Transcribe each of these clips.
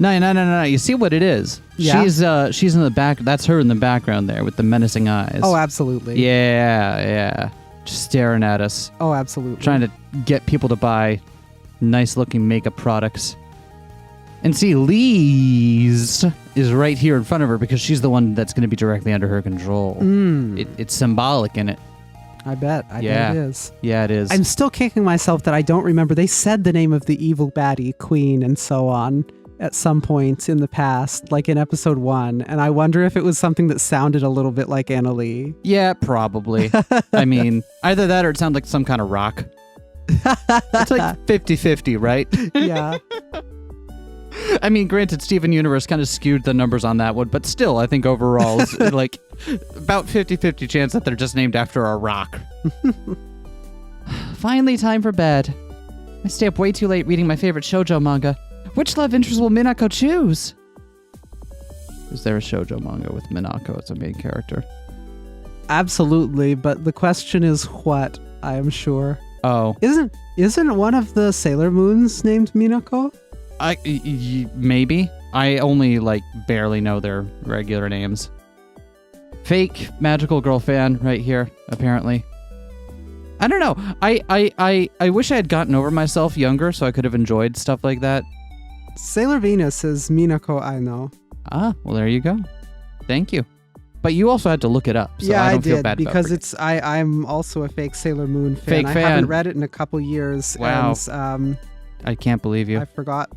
No. You see what it is? Yeah. She's in the back. That's her in the background there with the menacing eyes. Oh, absolutely. Yeah. Just staring at us. Oh, absolutely. Trying to get people to buy nice-looking makeup products. And see, Lise is right here in front of her because she's the one that's going to be directly under her control. It's symbolic in it. I bet it is. Yeah, it is. I'm still kicking myself that I don't remember. They said the name of the evil baddie, queen, and so on at some point in the past, like in episode 1. And I wonder if it was something that sounded a little bit like Anna Lee. Yeah, probably. I mean, either that or it sounds like some kind of rock. It's like 50-50, right? Yeah. I mean, granted, Steven Universe kind of skewed the numbers on that one, but still, I think overall, it's like about 50-50 chance that they're just named after a rock. Finally, time for bed. I stay up way too late reading my favorite shoujo manga. Which love interest will Minako choose? Is there a shoujo manga with Minako as a main character? Absolutely, but the question is what, I am sure. Oh. Isn't one of the Sailor Moons named Minako? Maybe. I only barely know their regular names. Fake magical girl fan right here, apparently. I don't know. I wish I had gotten over myself younger so I could have enjoyed stuff like that. Sailor Venus is Minako Aino. Ah, well there you go. Thank you. But you also had to look it up, so yeah, I don't did, feel bad because about it. I'm also a fake Sailor Moon fan. Fake fan. I haven't read it in a couple years. Wow. And, I can't believe you. I forgot.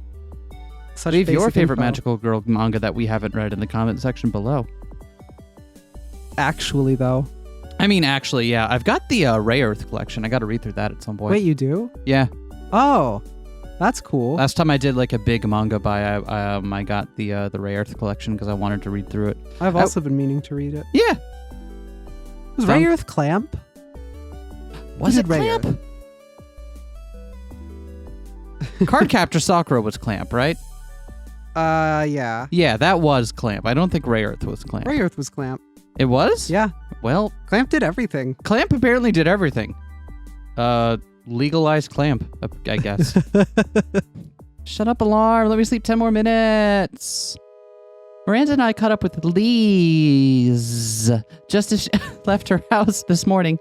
Leave your favorite info. magical girl manga that we haven't read in the comment section below. Actually, though. I mean, actually, yeah. I've got the Ray Earth collection. I got to read through that at some point. Wait, you do? Yeah. Oh, that's cool. Last time I did a big manga buy, I got the Ray Earth collection because I wanted to read through it. I've also been meaning to read it. Yeah. Was Ray Earth Clamp? Was it Clamp? Cardcaptor Sakura was Clamp, right? Yeah. Yeah, that was Clamp. I don't think Ray Earth was Clamp. Ray Earth was Clamp. It was? Yeah. Well, Clamp did everything. Clamp apparently did everything. Legalized Clamp, I guess. Shut up, alarm. Let me sleep 10 more minutes. Miranda and I caught up with Lise just as she left her house this morning.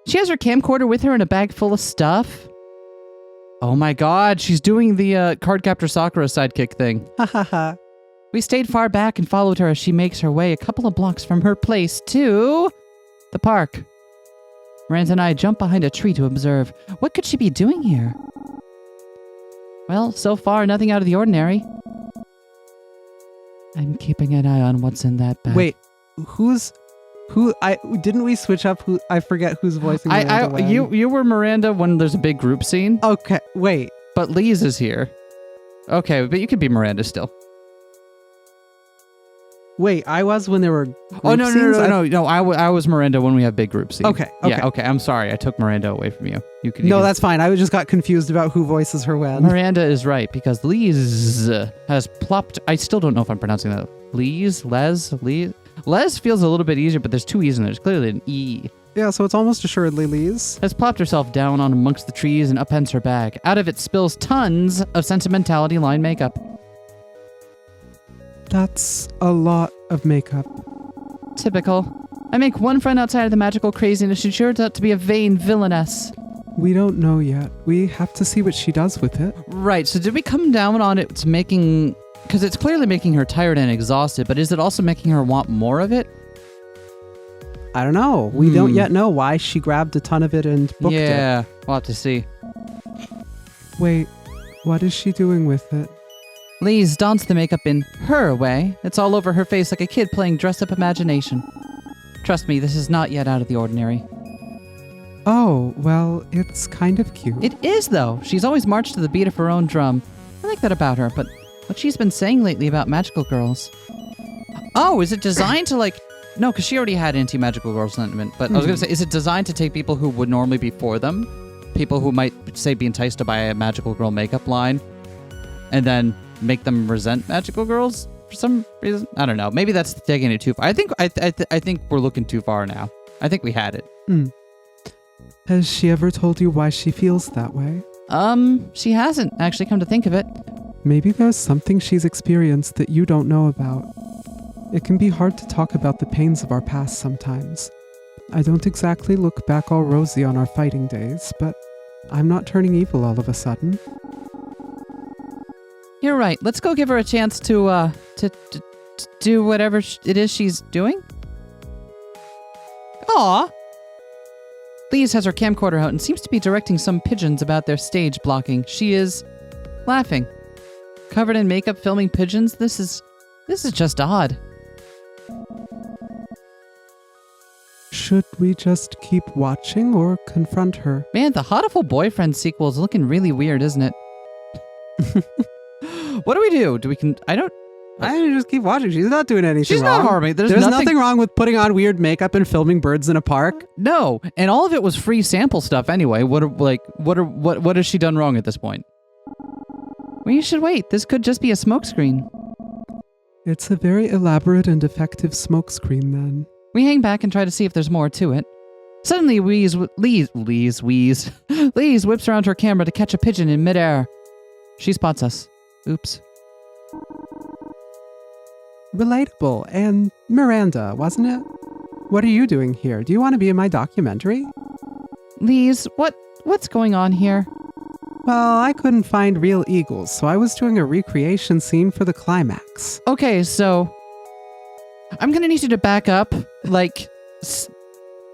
She has her camcorder with her and a bag full of stuff. Oh my god, she's doing the Cardcaptor Sakura sidekick thing. Ha ha ha. We stayed far back and followed her as she makes her way a couple of blocks from her place to the park. Miranda and I jump behind a tree to observe. What could she be doing here? Well, so far, nothing out of the ordinary. I'm keeping an eye on what's in that bag. Wait, didn't we switch up I forget who's voicing Miranda when? You were Miranda when there's a big group scene. Okay, wait. But Lise is here. Okay, but you could be Miranda still. Wait, I was when there were group scenes? scenes? No, I was Miranda when we have big group scenes. Okay. Yeah, okay, I'm sorry. I took Miranda away from you. No, that's fine. I just got confused about who voices her when. Miranda is right, because Lise has plopped... I still don't know if I'm pronouncing that. Les feels a little bit easier, but there's two E's in there. There's clearly an E. Yeah, so it's almost assuredly Lise. Has plopped herself down on amongst the trees and upends her bag. Out of it spills tons of sentimentality line makeup. That's a lot of makeup. Typical. I make one friend outside of the magical craziness. She turns out to be a vain villainess. We don't know yet. We have to see what she does with it. Right, so did we come down on it making... Because it's clearly making her tired and exhausted, but is it also making her want more of it? I don't know. We don't yet know why she grabbed a ton of it and booked it. Yeah, we'll have to see. Wait, what is she doing with it? Lise dons the makeup in her way. It's all over her face like a kid playing dress-up imagination. Trust me, this is not yet out of the ordinary. Oh, well, it's kind of cute. It is, though. She's always marched to the beat of her own drum. I like that about her, but what she's been saying lately about magical girls... Oh, is it designed to, No, because she already had anti-magical girl sentiment, but I was going to say, is it designed to take people who would normally be for them? People who might, say, be enticed to buy a magical girl makeup line, and then make them resent magical girls for some reason? I don't know. Maybe that's taking it too far. I think we're looking too far now. I think we had it. Has she ever told you why she feels that way? She hasn't, actually, come to think of it. Maybe there's something she's experienced that you don't know about. It can be hard to talk about the pains of our past sometimes. I don't exactly look back all rosy on our fighting days, but I'm not turning evil all of a sudden. You're right. Let's go give her a chance to do whatever it is she's doing. Aw. Lise has her camcorder out and seems to be directing some pigeons about their stage blocking. She is laughing. Covered in makeup filming pigeons? This is just odd. Should we just keep watching or confront her? Man, the Hotiful Boyfriend sequel is looking really weird, isn't it? What do we do? I just keep watching. She's not doing anything She's wrong. not harming. There's nothing wrong with putting on weird makeup and filming birds in a park. No, and all of it was free sample stuff anyway. What has she done wrong at this point? Well, you should wait. This could just be a smokescreen. It's a very elaborate and effective smokescreen then. We hang back and try to see if there's more to it. Suddenly, Lise whips around her camera to catch a pigeon in midair. She spots us. Oops. Relatable and Miranda, wasn't it? What are you doing here? Do you want to be in my documentary? Lise, what's going on here? Well, I couldn't find real eagles, so I was doing a recreation scene for the climax. Okay, so I'm gonna need you to back up like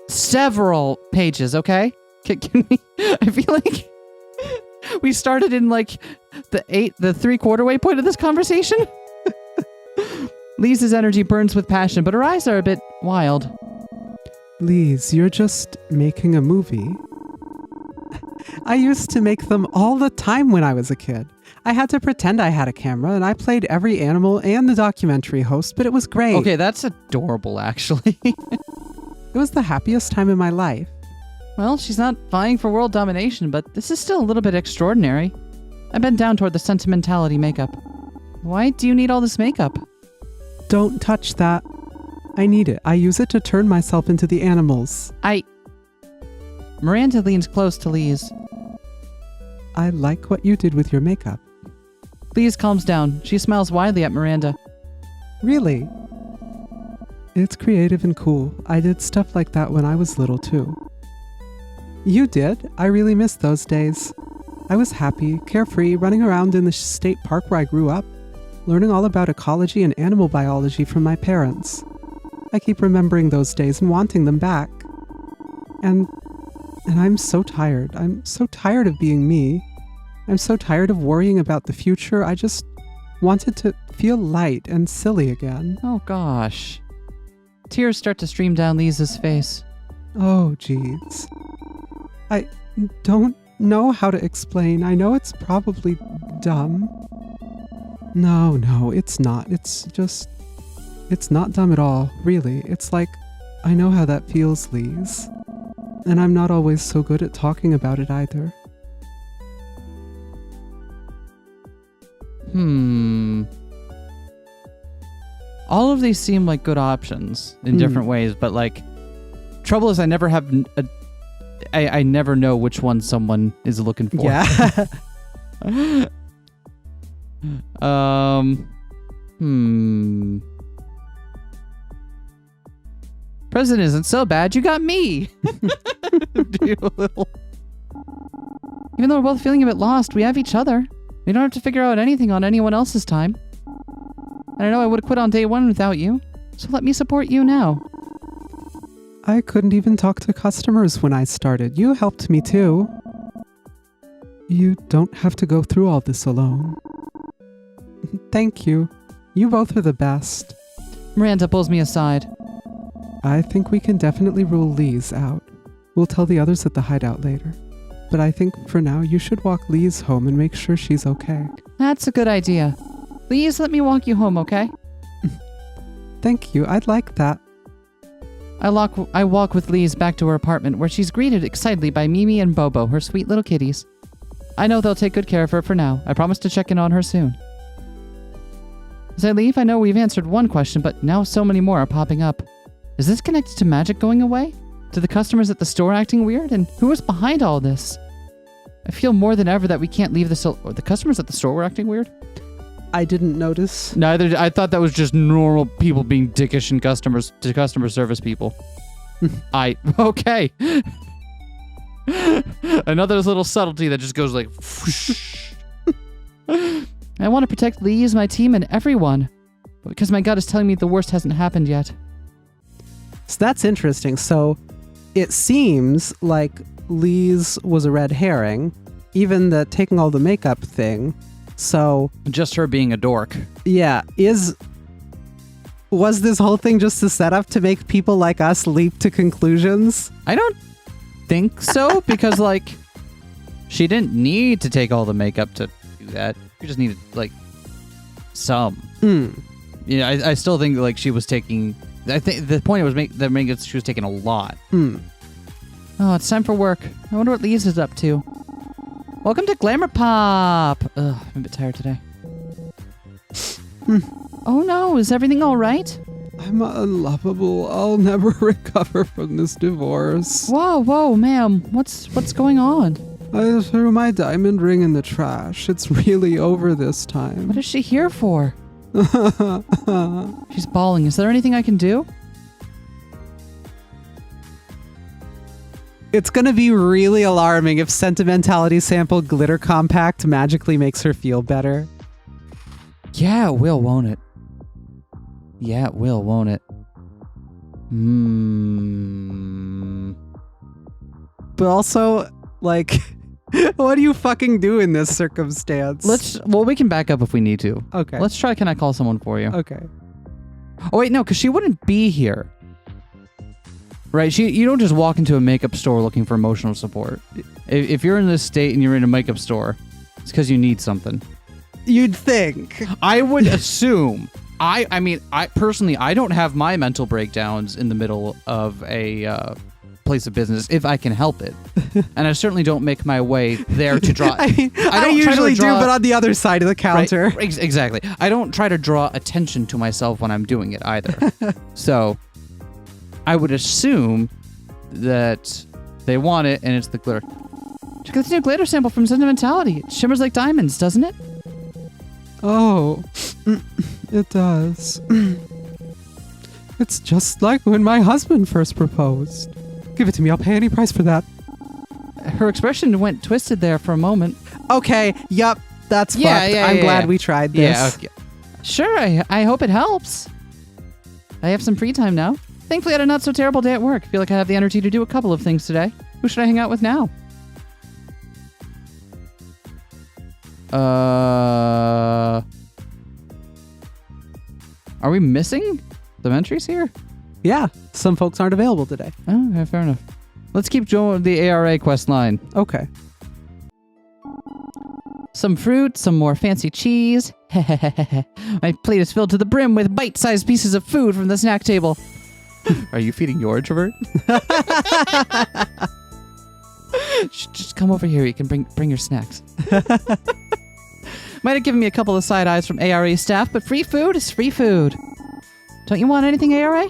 several pages, okay? Can we? I feel like we started in like the 3/4 way point of this conversation. Lisa's energy burns with passion, but her eyes are a bit wild. Lise, you're just making a movie. I used to make them all the time when I was a kid. I had to pretend I had a camera, and I played every animal and the documentary host, but it was great. Okay, that's adorable, actually. It was the happiest time in my life. Well, she's not vying for world domination, but this is still a little bit extraordinary. I bent down toward the sentimentality makeup. Why do you need all this makeup? Don't touch that. I need it. I use it to turn myself into the animals. Miranda leans close to Lise. I like what you did with your makeup. Lise calms down. She smiles widely at Miranda. Really? It's creative and cool. I did stuff like that when I was little too. You did? I really miss those days. I was happy, carefree, running around in the state park where I grew up, learning all about ecology and animal biology from my parents. I keep remembering those days and wanting them back. And I'm so tired. I'm so tired of being me. I'm so tired of worrying about the future. I just wanted to feel light and silly again. Oh gosh. Tears start to stream down Lisa's face. Oh, jeez. I don't know how to explain. I know it's probably dumb. No, it's not. It's not dumb at all, really. It's like, I know how that feels, Lise. And I'm not always so good at talking about it either. All of these seem like good options in different ways, but like, trouble is I never have, I never know which one someone is looking for. Yeah. President isn't so bad, you got me. Even though we're both feeling a bit lost, we have each other. We don't have to figure out anything on anyone else's time. And I know I would have quit on day one without you, so let me support you now. I couldn't even talk to customers when I started. You helped me too. You don't have to go through all this alone. Thank you. You both are the best. Miranda pulls me aside. I think we can definitely rule Lise out. We'll tell the others at the hideout later. But I think for now you should walk Lise home and make sure she's okay. That's a good idea. Please let me walk you home, okay? Thank you. I'd like that. I walk with Lise back to her apartment, where she's greeted excitedly by Mimi and Bobo, her sweet little kitties. I know they'll take good care of her for now. I promise to check in on her soon. As I leave, I know we've answered one question, but now so many more are popping up. Is this connected to magic going away? To the customers at the store acting weird? And who is behind all this? I feel more than ever that we can't leave the customers at the store were acting weird? I didn't notice. Neither. I thought that was just normal people being dickish and customer service people. Okay. Another little subtlety that just goes like. I want to protect Lise, my team, and everyone, but because my gut is telling me the worst hasn't happened yet. So that's interesting. So it seems like Lise was a red herring, even the taking all the makeup thing. So just her being a dork. Yeah, was this whole thing just a setup to make people like us leap to conclusions? I don't think so, because like she didn't need to take all the makeup to do that. She just needed like some. Yeah, I still think like she was taking. I think the point was she was taking a lot. Oh, it's time for work. I wonder what Lise is up to. Welcome to Glamour Pop. Ugh, I'm a bit tired today. Oh no, is everything all right? I'm unlovable. I'll never recover from this divorce. Whoa, ma'am. What's going on? I threw my diamond ring in the trash. It's really over this time. What is she here for? She's bawling. Is there anything I can do? It's going to be really alarming if Sentimentality Sample Glitter Compact magically makes her feel better. Yeah, it will, won't it? Yeah, it will, won't it? But also, like, what do you fucking do in this circumstance? We can back up if we need to. Okay. Let's try, can I call someone for you? Okay. Oh, wait, no, because she wouldn't be here. Right? You don't just walk into a makeup store looking for emotional support. If you're in this state and you're in a makeup store, it's because you need something. You'd think. I would assume. I mean, I personally, I don't have my mental breakdowns in the middle of a place of business if I can help it. And I certainly don't make my way there to draw. I usually do, but on the other side of the counter. Right, exactly. I don't try to draw attention to myself when I'm doing it either. So I would assume that they want it and it's the glitter. Check out this new glitter sample from Sentimentality. It shimmers like diamonds, doesn't it? Oh, it does. It's just like when my husband first proposed. Give it to me. I'll pay any price for that. Her expression went twisted there for a moment. Okay. Yup. That's fucked. I'm glad we tried this. Yeah. Okay. Sure. I hope it helps. I have some free time now. Thankfully, I had a not so terrible day at work. Feel like I have the energy to do a couple of things today. Who should I hang out with now? Are we missing some entries here? Yeah, some folks aren't available today. Oh, okay, fair enough. Let's keep going the ARA quest line. Okay. Some fruit, some more fancy cheese. My plate is filled to the brim with bite-sized pieces of food from the snack table. Are you feeding your introvert? Just come over here. You can bring your snacks. Might have given me a couple of side eyes from ARA staff, but free food is free food. Don't you want anything, ARA?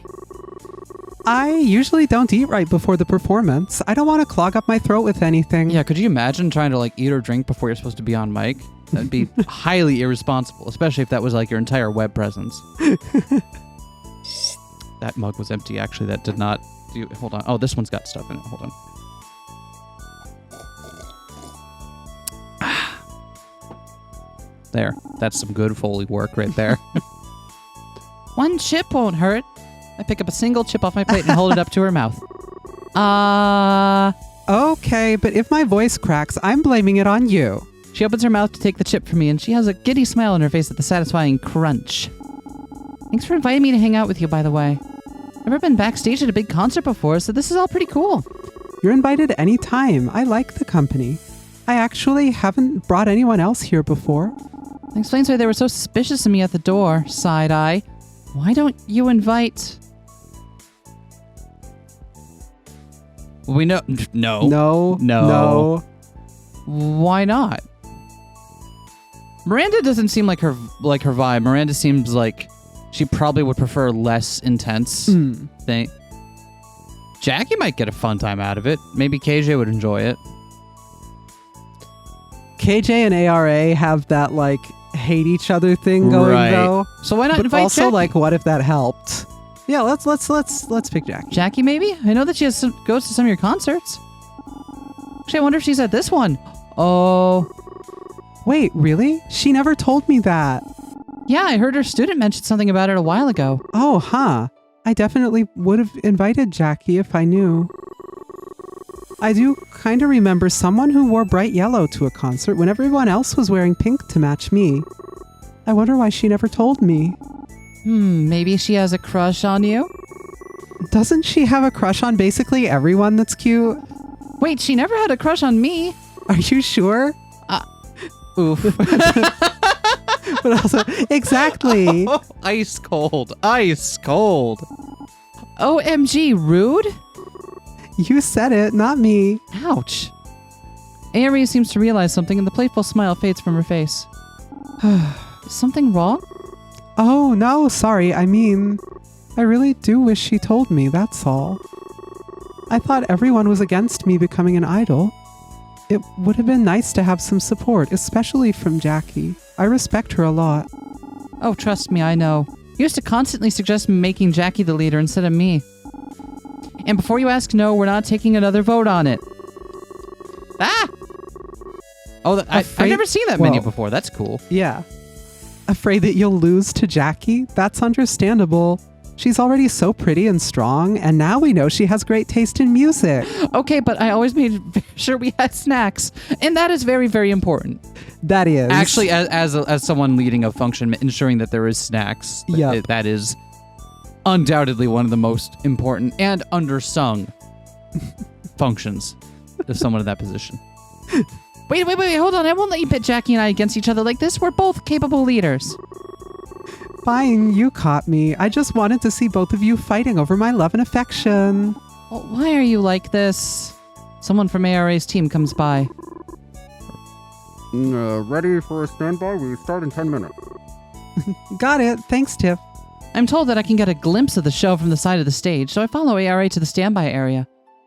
I usually don't eat right before the performance. I don't want to clog up my throat with anything. Yeah, could you imagine trying to like eat or drink before you're supposed to be on mic? That'd be highly irresponsible, especially if that was like your entire web presence. That mug was empty, actually. That did not... Hold on. Oh, this one's got stuff in it. Hold on. There. That's some good Foley work right there. One chip won't hurt. I pick up a single chip off my plate and hold it up to her mouth. Okay, but if my voice cracks, I'm blaming it on you. She opens her mouth to take the chip from me, and she has a giddy smile on her face at the satisfying crunch. Thanks for inviting me to hang out with you, by the way. Never been backstage at a big concert before, so this is all pretty cool. You're invited any time. I like the company. I actually haven't brought anyone else here before. That explains why they were so suspicious of me at the door, side-eye. Why don't you invite... We know... No. Why not? Miranda doesn't seem like her vibe. Miranda seems like she probably would prefer less intense thing. Jackie might get a fun time out of it. Maybe KJ would enjoy it. KJ and ARA have that like hate each other thing going though. So why not But invite also, Jackie? like, what if that helped? Yeah, let's pick Jackie. Jackie, maybe? I know that she goes to some of your concerts. Actually, I wonder if she's at this one. Oh, Wait, really? She never told me that. yeah, I heard her student mention something about it a while ago. Oh, huh. I definitely would have invited Jackie if I knew. I do kind of remember someone who wore bright yellow to a concert when everyone else was wearing pink to match me. I wonder why she never told me. Maybe she has a crush on you? Doesn't she have a crush on basically everyone that's cute? Wait, she never had a crush on me. Are you sure? Oof. But also, exactly. Ice cold. Ice cold. OMG, rude? You said it, not me. Ouch. Aries seems to realize something and the playful smile fades from her face. Is something wrong? Oh, no, sorry. I mean, I really do wish she told me, that's all. I thought everyone was against me becoming an idol. It would have been nice to have some support, especially from Jackie. I respect her a lot. Oh, trust me, I know. You used to constantly suggest making Jackie the leader instead of me. And before you ask, no, we're not taking another vote on it. Ah! Oh, I've never seen that menu before. That's cool. Yeah. Afraid that you'll lose to Jackie? That's understandable. She's already so pretty and strong, and now we know she has great taste in music. Okay, but I always made sure we had snacks, and that is very, very important. That is. Actually, as someone leading a function, ensuring that there is snacks, Yep. that is undoubtedly one of the most important and undersung functions of someone in that position. Wait, hold on. I won't let you pit Jackie and I against each other like this. We're both capable leaders. Fine, you caught me. I just wanted to see both of you fighting over my love and affection. Well, why are you like this? Someone from ARA's team comes by. Ready for a standby? We start in 10 minutes. Got it. Thanks, Tiff. I'm told that I can get a glimpse of the show from the side of the stage, so I follow ARA to the standby area.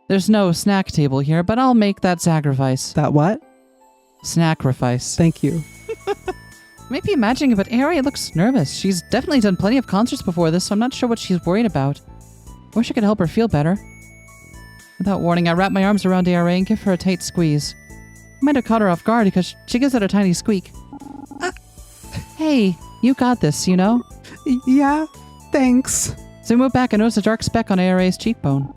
There's no snack table here, but I'll make that sacrifice. That what? Sacrifice. Thank you. Might be imagining it, but ARA looks nervous. She's definitely done plenty of concerts before this, so I'm not sure what she's worried about. Wish I could help her feel better. Without warning, I wrap my arms around ARA and give her a tight squeeze. I might have caught her off guard because she gives it a tiny squeak. Hey, you got this, you know? Yeah, thanks. So we move back and notice a dark speck on ARA's cheekbone.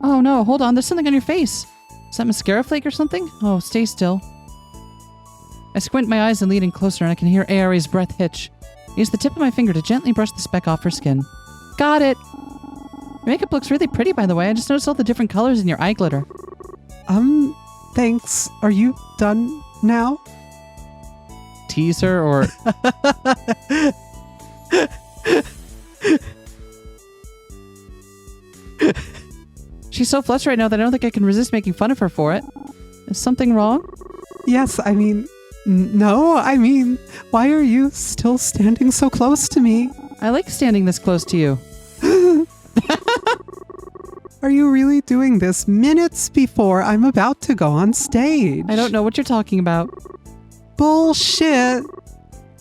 Oh no, hold on, there's something on your face. Is that mascara flake or something? Oh, stay still. I squint my eyes and lean in closer and I can hear ARA's breath hitch. I use the tip of my finger to gently brush the speck off her skin. Got it! Your makeup looks really pretty, by the way. I just noticed all the different colors in your eye glitter. Thanks. Are you done now? Tease her or... She's so flushed right now that I don't think I can resist making fun of her for it. Is something wrong? Yes, I mean... No, I mean... Why are you still standing so close to me? I like standing this close to you. Are you really doing this minutes before I'm about to go on stage? I don't know what you're talking about. Bullshit!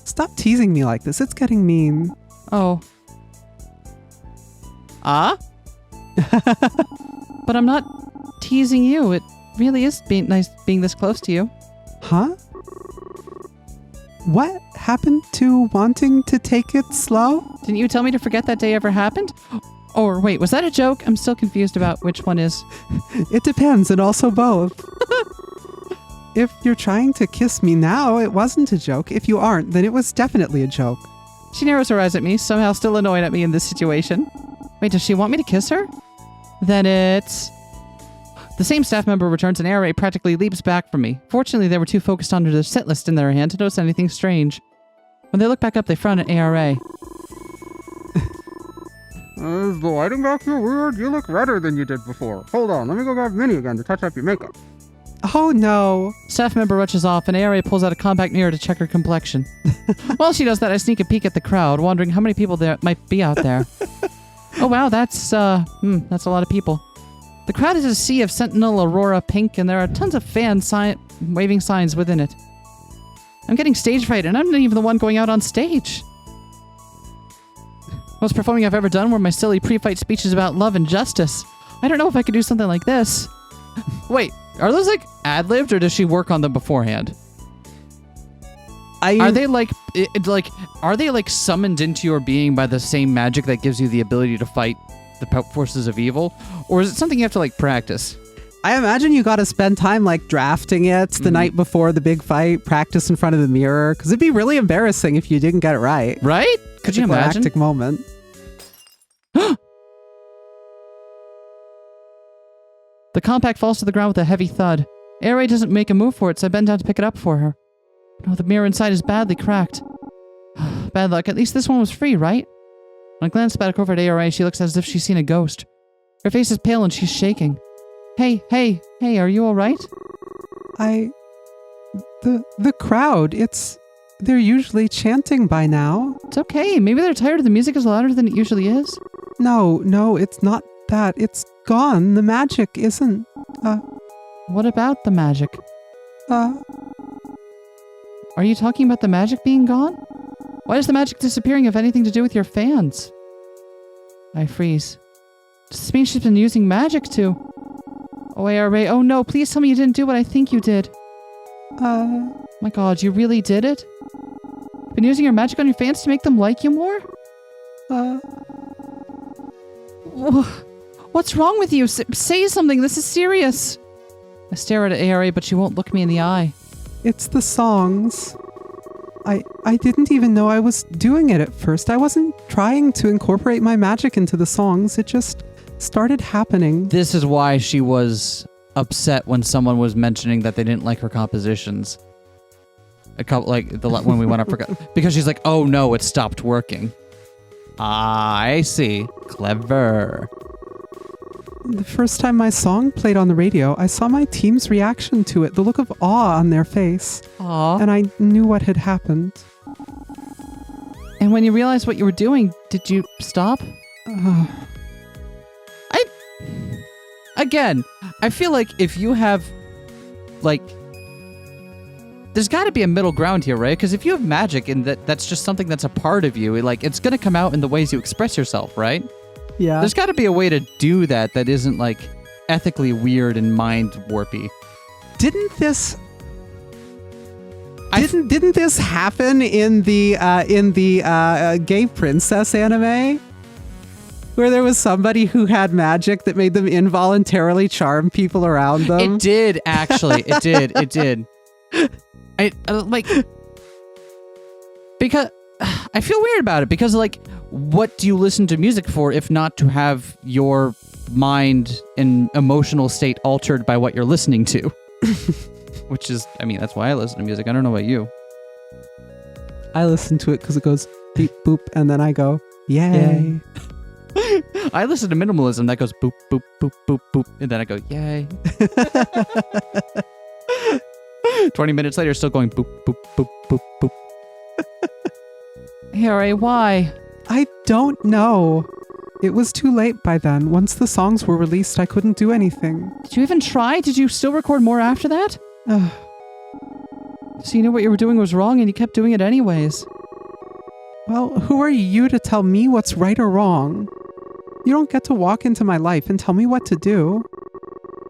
Stop teasing me like this. It's getting mean. Oh. Ah? But I'm not teasing you. It really is nice being this close to you. Huh? What happened to wanting to take it slow? Didn't you tell me to forget that day ever happened? Or wait, was that a joke? I'm still confused about which one is. It depends, and also both. If you're trying to kiss me now, it wasn't a joke. If you aren't, then it was definitely a joke. She narrows her eyes at me, somehow still annoyed at me in this situation. Wait, does she want me to kiss her? Then it's... The same staff member returns and ARA practically leaps back from me. Fortunately, they were too focused on their set list in their hand to notice anything strange. When they look back up, they frown at ARA. Is the lighting back here weird? You look redder than you did before. Hold on, let me go grab Minnie again to touch up your makeup. Oh no. Staff member rushes off and ARA pulls out a compact mirror to check her complexion. While she does that, I sneak a peek at the crowd, wondering how many people there might be out there. Oh wow, that's a lot of people. The crowd is a sea of Sentinel Aurora pink, and there are tons of fans waving signs within it. I'm getting stage fright, and I'm not even the one going out on stage. Most performing I've ever done were my silly pre-fight speeches about love and justice. I don't know if I could do something like this. Wait, are those like ad-libbed, or does she work on them beforehand? Are they like summoned into your being by the same magic that gives you the ability to fight the forces of evil, or is it something you have to like practice? I imagine you got to spend time like drafting it the night before the big fight, practice in front of the mirror, because it'd be really embarrassing if you didn't get it right. Right? Could you imagine? Climactic moment. The compact falls to the ground with a heavy thud. Airray doesn't make a move for it, so I bend down to pick it up for her. No, the mirror inside is badly cracked. Bad luck. At least this one was free, right? When I glance back over at Airray, she looks as if she's seen a ghost. Her face is pale and she's shaking. Hey, are you all right? The crowd, they're usually chanting by now. It's okay. Maybe they're tired of the music is louder than it usually is. No, it's not that. It's gone. The magic isn't, What about the magic? Are you talking about the magic being gone? Why is the magic disappearing have anything to do with your fans? I freeze. Does this mean she's been using magic too? Oh, Airray, oh no, please tell me you didn't do what I think you did. My god, you really did it? Been using your magic on your fans to make them like you more? What's wrong with you? Say something, this is serious. I stare at Airray, but she won't look me in the eye. It's the songs. I didn't even know I was doing it at first. I wasn't trying to incorporate my magic into the songs. It just started happening. This is why she was upset when someone was mentioning that they didn't like her compositions. A couple, when we went up for, because she's like, oh no, it stopped working. I see. Clever. The first time my song played on the radio, I saw my team's reaction to it, the look of awe on their face. Aw. And I knew what had happened. And when you realized what you were doing, did you stop? Again, I feel like if you have, there's got to be a middle ground here, right? Because if you have magic and that's just something that's a part of you, it's going to come out in the ways you express yourself, right? Yeah. There's got to be a way to do that isn't, ethically weird and mind warpy. Didn't this happen in the Gay Princess anime? Where there was somebody who had magic that made them involuntarily charm people around them? It did, actually. It did. Because I feel weird about it because, what do you listen to music for if not to have your mind and emotional state altered by what you're listening to? Which is, that's why I listen to music. I don't know about you. I listen to it because it goes beep, boop, and then I go, yay. I listen to minimalism that goes boop, boop, boop, boop, boop, and then I go, yay. 20 minutes later, still going boop, boop, boop, boop, boop. Harry, why? I don't know. It was too late by then. Once the songs were released, I couldn't do anything. Did you even try? Did you still record more after that? So you knew what you were doing was wrong and you kept doing it anyways. Well, who are you to tell me what's right or wrong? You don't get to walk into my life and tell me what to do.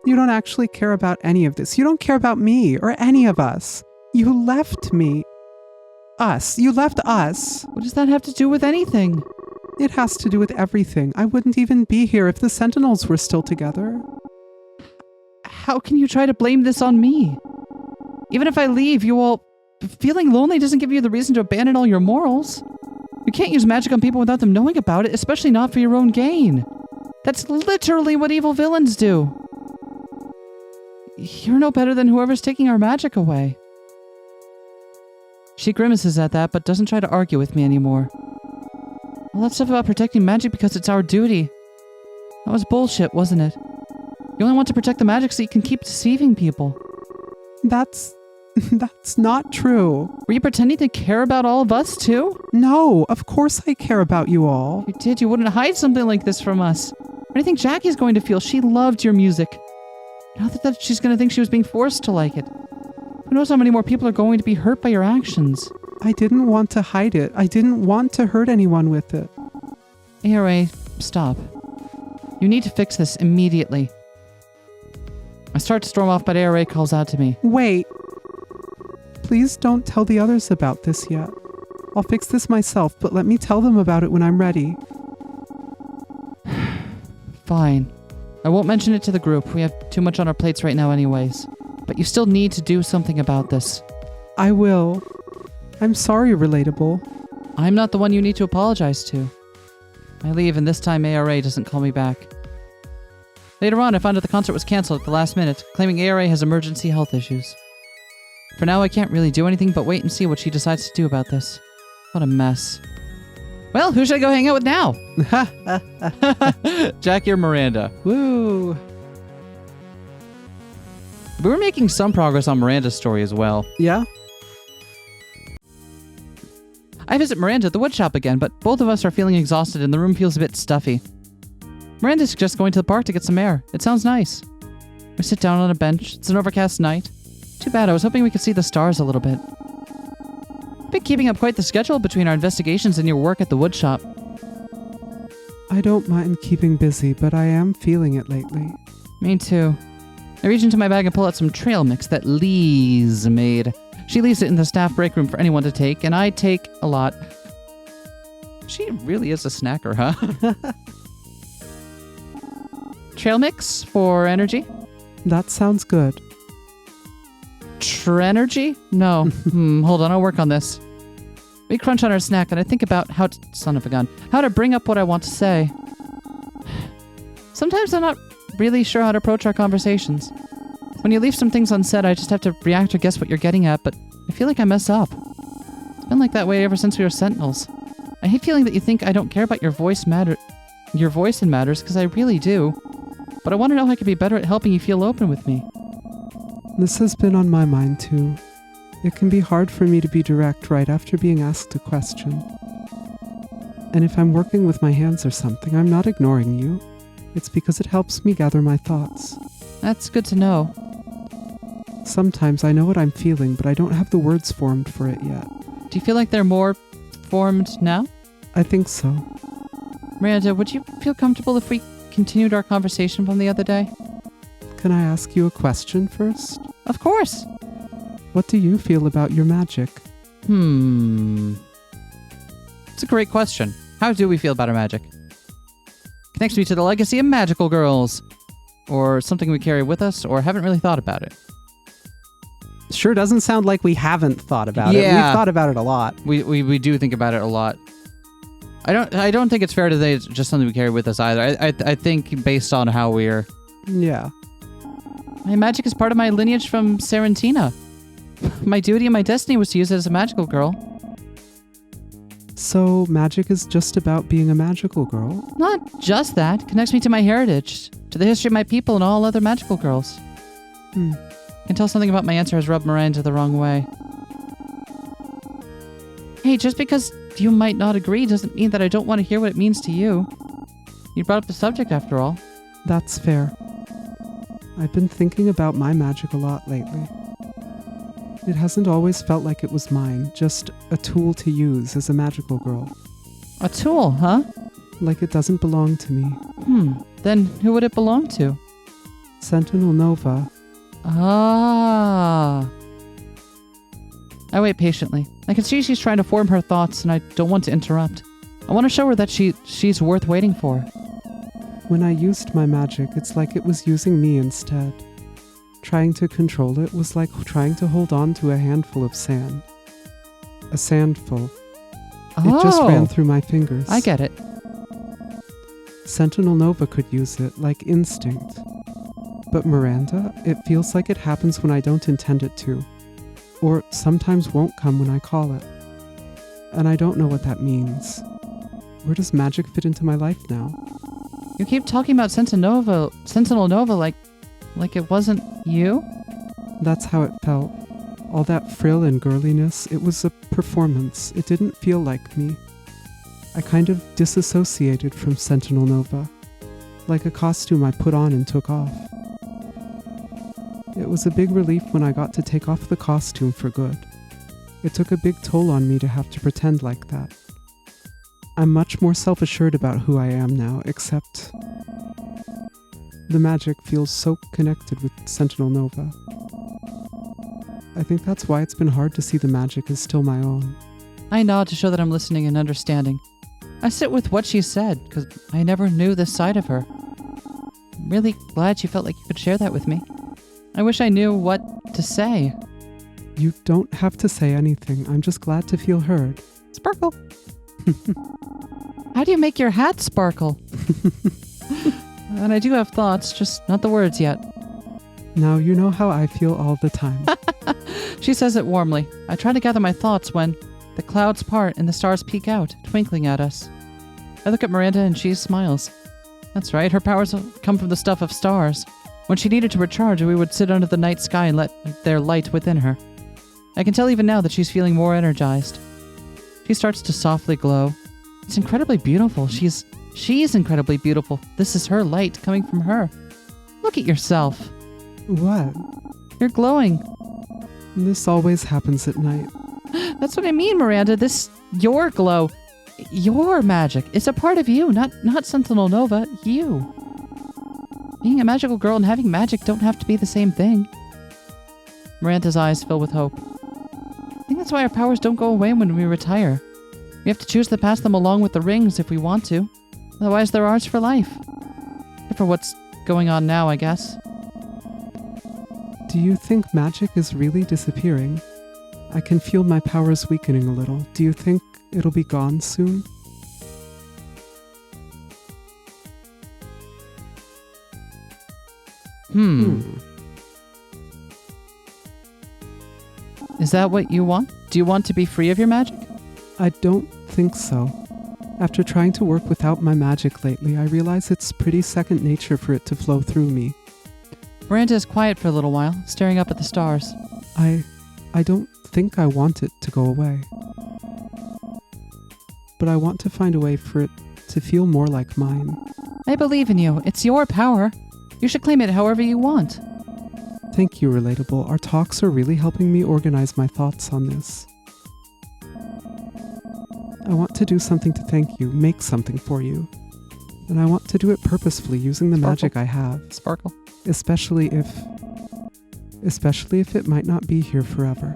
You don't actually care about any of this. You don't care about me or any of us. You left me. Us. You left us. What does that have to do with anything? It has to do with everything. I wouldn't even be here if the Sentinels were still together. How can you try to blame this on me? Even if I leave, you all... Feeling lonely doesn't give you the reason to abandon all your morals. You can't use magic on people without them knowing about it, especially not for your own gain. That's literally what evil villains do. You're no better than whoever's taking our magic away. She grimaces at that, but doesn't try to argue with me anymore. All that stuff about protecting magic because it's our duty. That was bullshit, wasn't it? You only want to protect the magic so you can keep deceiving people. That's not true. Were you pretending to care about all of us, too? No, of course I care about you all. If you did, you wouldn't hide something like this from us. What do you think Jackie's going to feel? She loved your music. Not that she's going to think she was being forced to like it. Who Who knows how many more people are going to be hurt by your actions? I didn't want to hide it. I didn't want to hurt anyone with it. ARA, stop. You need to fix this immediately. I start to storm off, but ARA calls out to me. Wait. Please don't tell the others about this yet. I'll fix this myself, but let me tell them about it when I'm ready. Fine. I won't mention it to the group. We have too much on our plates right now anyways. But you still need to do something about this. I will. I'm sorry, Relatable. I'm not the one you need to apologize to. I leave, and this time ARA doesn't call me back. Later on, I found out the concert was cancelled at the last minute, claiming ARA has emergency health issues. For now, I can't really do anything but wait and see what she decides to do about this. What a mess. Well, who should I go hang out with now? Jackie or Miranda? Woo. We were making some progress on Miranda's story as well. Yeah? I visit Miranda at the woodshop again, but both of us are feeling exhausted and the room feels a bit stuffy. Miranda suggests going to the park to get some air. It sounds nice. We sit down on a bench. It's an overcast night. Too bad, I was hoping we could see the stars a little bit. Been keeping up quite the schedule between our investigations and your work at the woodshop. I don't mind keeping busy, but I am feeling it lately. Me too. I reach into my bag and pull out some trail mix that Liz made. She leaves it in the staff break room for anyone to take, and I take a lot. She really is a snacker, huh? Trail mix for energy? That sounds good. Trenergy? No. Hold on, I'll work on this. We crunch on our snack, and I think about how to bring up what I want to say. Sometimes I'm not really sure how to approach our conversations. When you leave some things unsaid, I just have to react or guess what you're getting at, but I feel like I mess up. It's been like that way ever since we were Sentinels. I hate feeling that you think I don't care about your voice in matters, because I really do. But I want to know how I can be better at helping you feel open with me. This has been on my mind too. It can be hard for me to be direct right after being asked a question. And if I'm working with my hands or something, I'm not ignoring you. It's because it helps me gather my thoughts. That's good to know. Sometimes I know what I'm feeling, but I don't have the words formed for it yet. Do you feel like they're more formed now? I think so. Miranda, would you feel comfortable if we continued our conversation from the other day? Can I ask you a question first? Of course. What do you feel about your magic? It's a great question. How do we feel about our magic? Connects me to the legacy of magical girls. Or something we carry with us, or haven't really thought about it. Sure doesn't sound like we haven't thought about it. We've thought about it a lot. We do think about it a lot. I don't think it's fair to say it's just something we carry with us either. I think based on how we're... Yeah. My magic is part of my lineage from Serentina. My duty and my destiny was to use it as a magical girl. So magic is just about being a magical girl? Not just that. It connects me to my heritage, to the history of my people and all other magical girls. I can tell something about my answer has rubbed Miranda the wrong way. Hey, just because you might not agree doesn't mean that I don't want to hear what it means to you. You brought up the subject after all. That's fair. I've been thinking about my magic a lot lately. It hasn't always felt like it was mine, just a tool to use as a magical girl. A tool, huh? Like it doesn't belong to me. Then who would it belong to? Sentinel Nova. Ah. I wait patiently. I can see she's trying to form her thoughts, and I don't want to interrupt. I want to show her that she's worth waiting for. When I used my magic, it's like it was using me instead. Trying to control it was like trying to hold on to a handful of sand. A sandful. It just ran through my fingers. I get it. Sentinel Nova could use it, like instinct. But Miranda, it feels like it happens when I don't intend it to. Or sometimes won't come when I call it. And I don't know what that means. Where does magic fit into my life now? You keep talking about Sentinel Nova like it wasn't you? That's how it felt. All that frill and girliness, it was a performance. It didn't feel like me. I kind of disassociated from Sentinel Nova. Like a costume I put on and took off. It was a big relief when I got to take off the costume for good. It took a big toll on me to have to pretend like that. I'm much more self-assured about who I am now, except the magic feels so connected with Sentinel Nova. I think that's why it's been hard to see the magic as still my own. I nod to show that I'm listening and understanding. I sit with what she said, because I never knew this side of her. I'm really glad you felt like you could share that with me. I wish I knew what to say. You don't have to say anything. I'm just glad to feel heard. Sparkle. How do you make your hat sparkle? And I do have thoughts, just not the words yet. Now you know how I feel all the time. She says it warmly. I try to gather my thoughts when the clouds part and the stars peek out, twinkling at us. I look at Miranda and she smiles. That's right, her powers come from the stuff of stars. When she needed to recharge, we would sit under the night sky and let their light within her. I can tell even now that she's feeling more energized. She starts to softly glow. It's incredibly beautiful. She's incredibly beautiful. This is her light coming from her. Look at yourself. What? You're glowing. This always happens at night. That's what I mean, Miranda. Your glow, your magic. It's a part of you, not Sentinel Nova. You. Being a magical girl and having magic don't have to be the same thing. Miranda's eyes fill with hope. I think that's why our powers don't go away when we retire. We have to choose to pass them along with the rings if we want to. Otherwise, they're ours for life. Except for what's going on now, I guess. Do you think magic is really disappearing? I can feel my powers weakening a little. Do you think it'll be gone soon? Is that what you want? Do you want to be free of your magic? I don't think so. After trying to work without my magic lately, I realize it's pretty second nature for it to flow through me. Miranda is quiet for a little while, staring up at the stars. I don't think I want it to go away. But I want to find a way for it to feel more like mine. I believe in you. It's your power. You should claim it however you want. Thank you, Relatable. Our talks are really helping me organize my thoughts on this. I want to do something to thank you, make something for you. And I want to do it purposefully using the magic I have. Sparkle. Especially if it might not be here forever.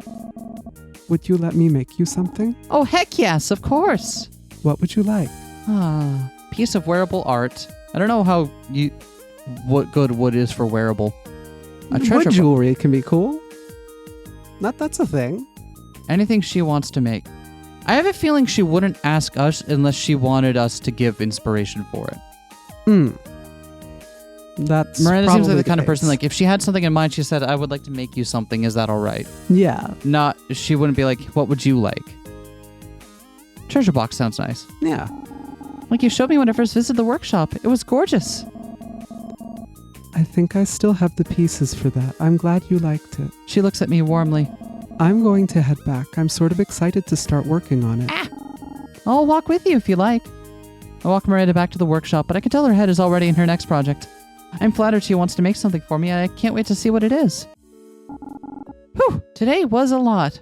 Would you let me make you something? Oh, heck yes, of course. What would you like? Piece of wearable art. I don't know what good wood is for wearable. A treasure Wood jewelry can be cool. That's a thing. Anything she wants to make. I have a feeling she wouldn't ask us unless she wanted us to give inspiration for it. That's Miranda seems like the kind of case. person, like, if she had something in mind, she said, I would like to make you something. Is that all right? Yeah. She wouldn't be like, what would you like? Treasure box sounds nice. Yeah. Like you showed me when I first visited the workshop. It was gorgeous. I think I still have the pieces for that. I'm glad you liked it. She looks at me warmly. I'm going to head back. I'm sort of excited to start working on it. I'll walk with you if you like. I walk Miranda back to the workshop, but I can tell her head is already in her next project. I'm flattered she wants to make something for me, and I can't wait to see what it is. Whew, today was a lot.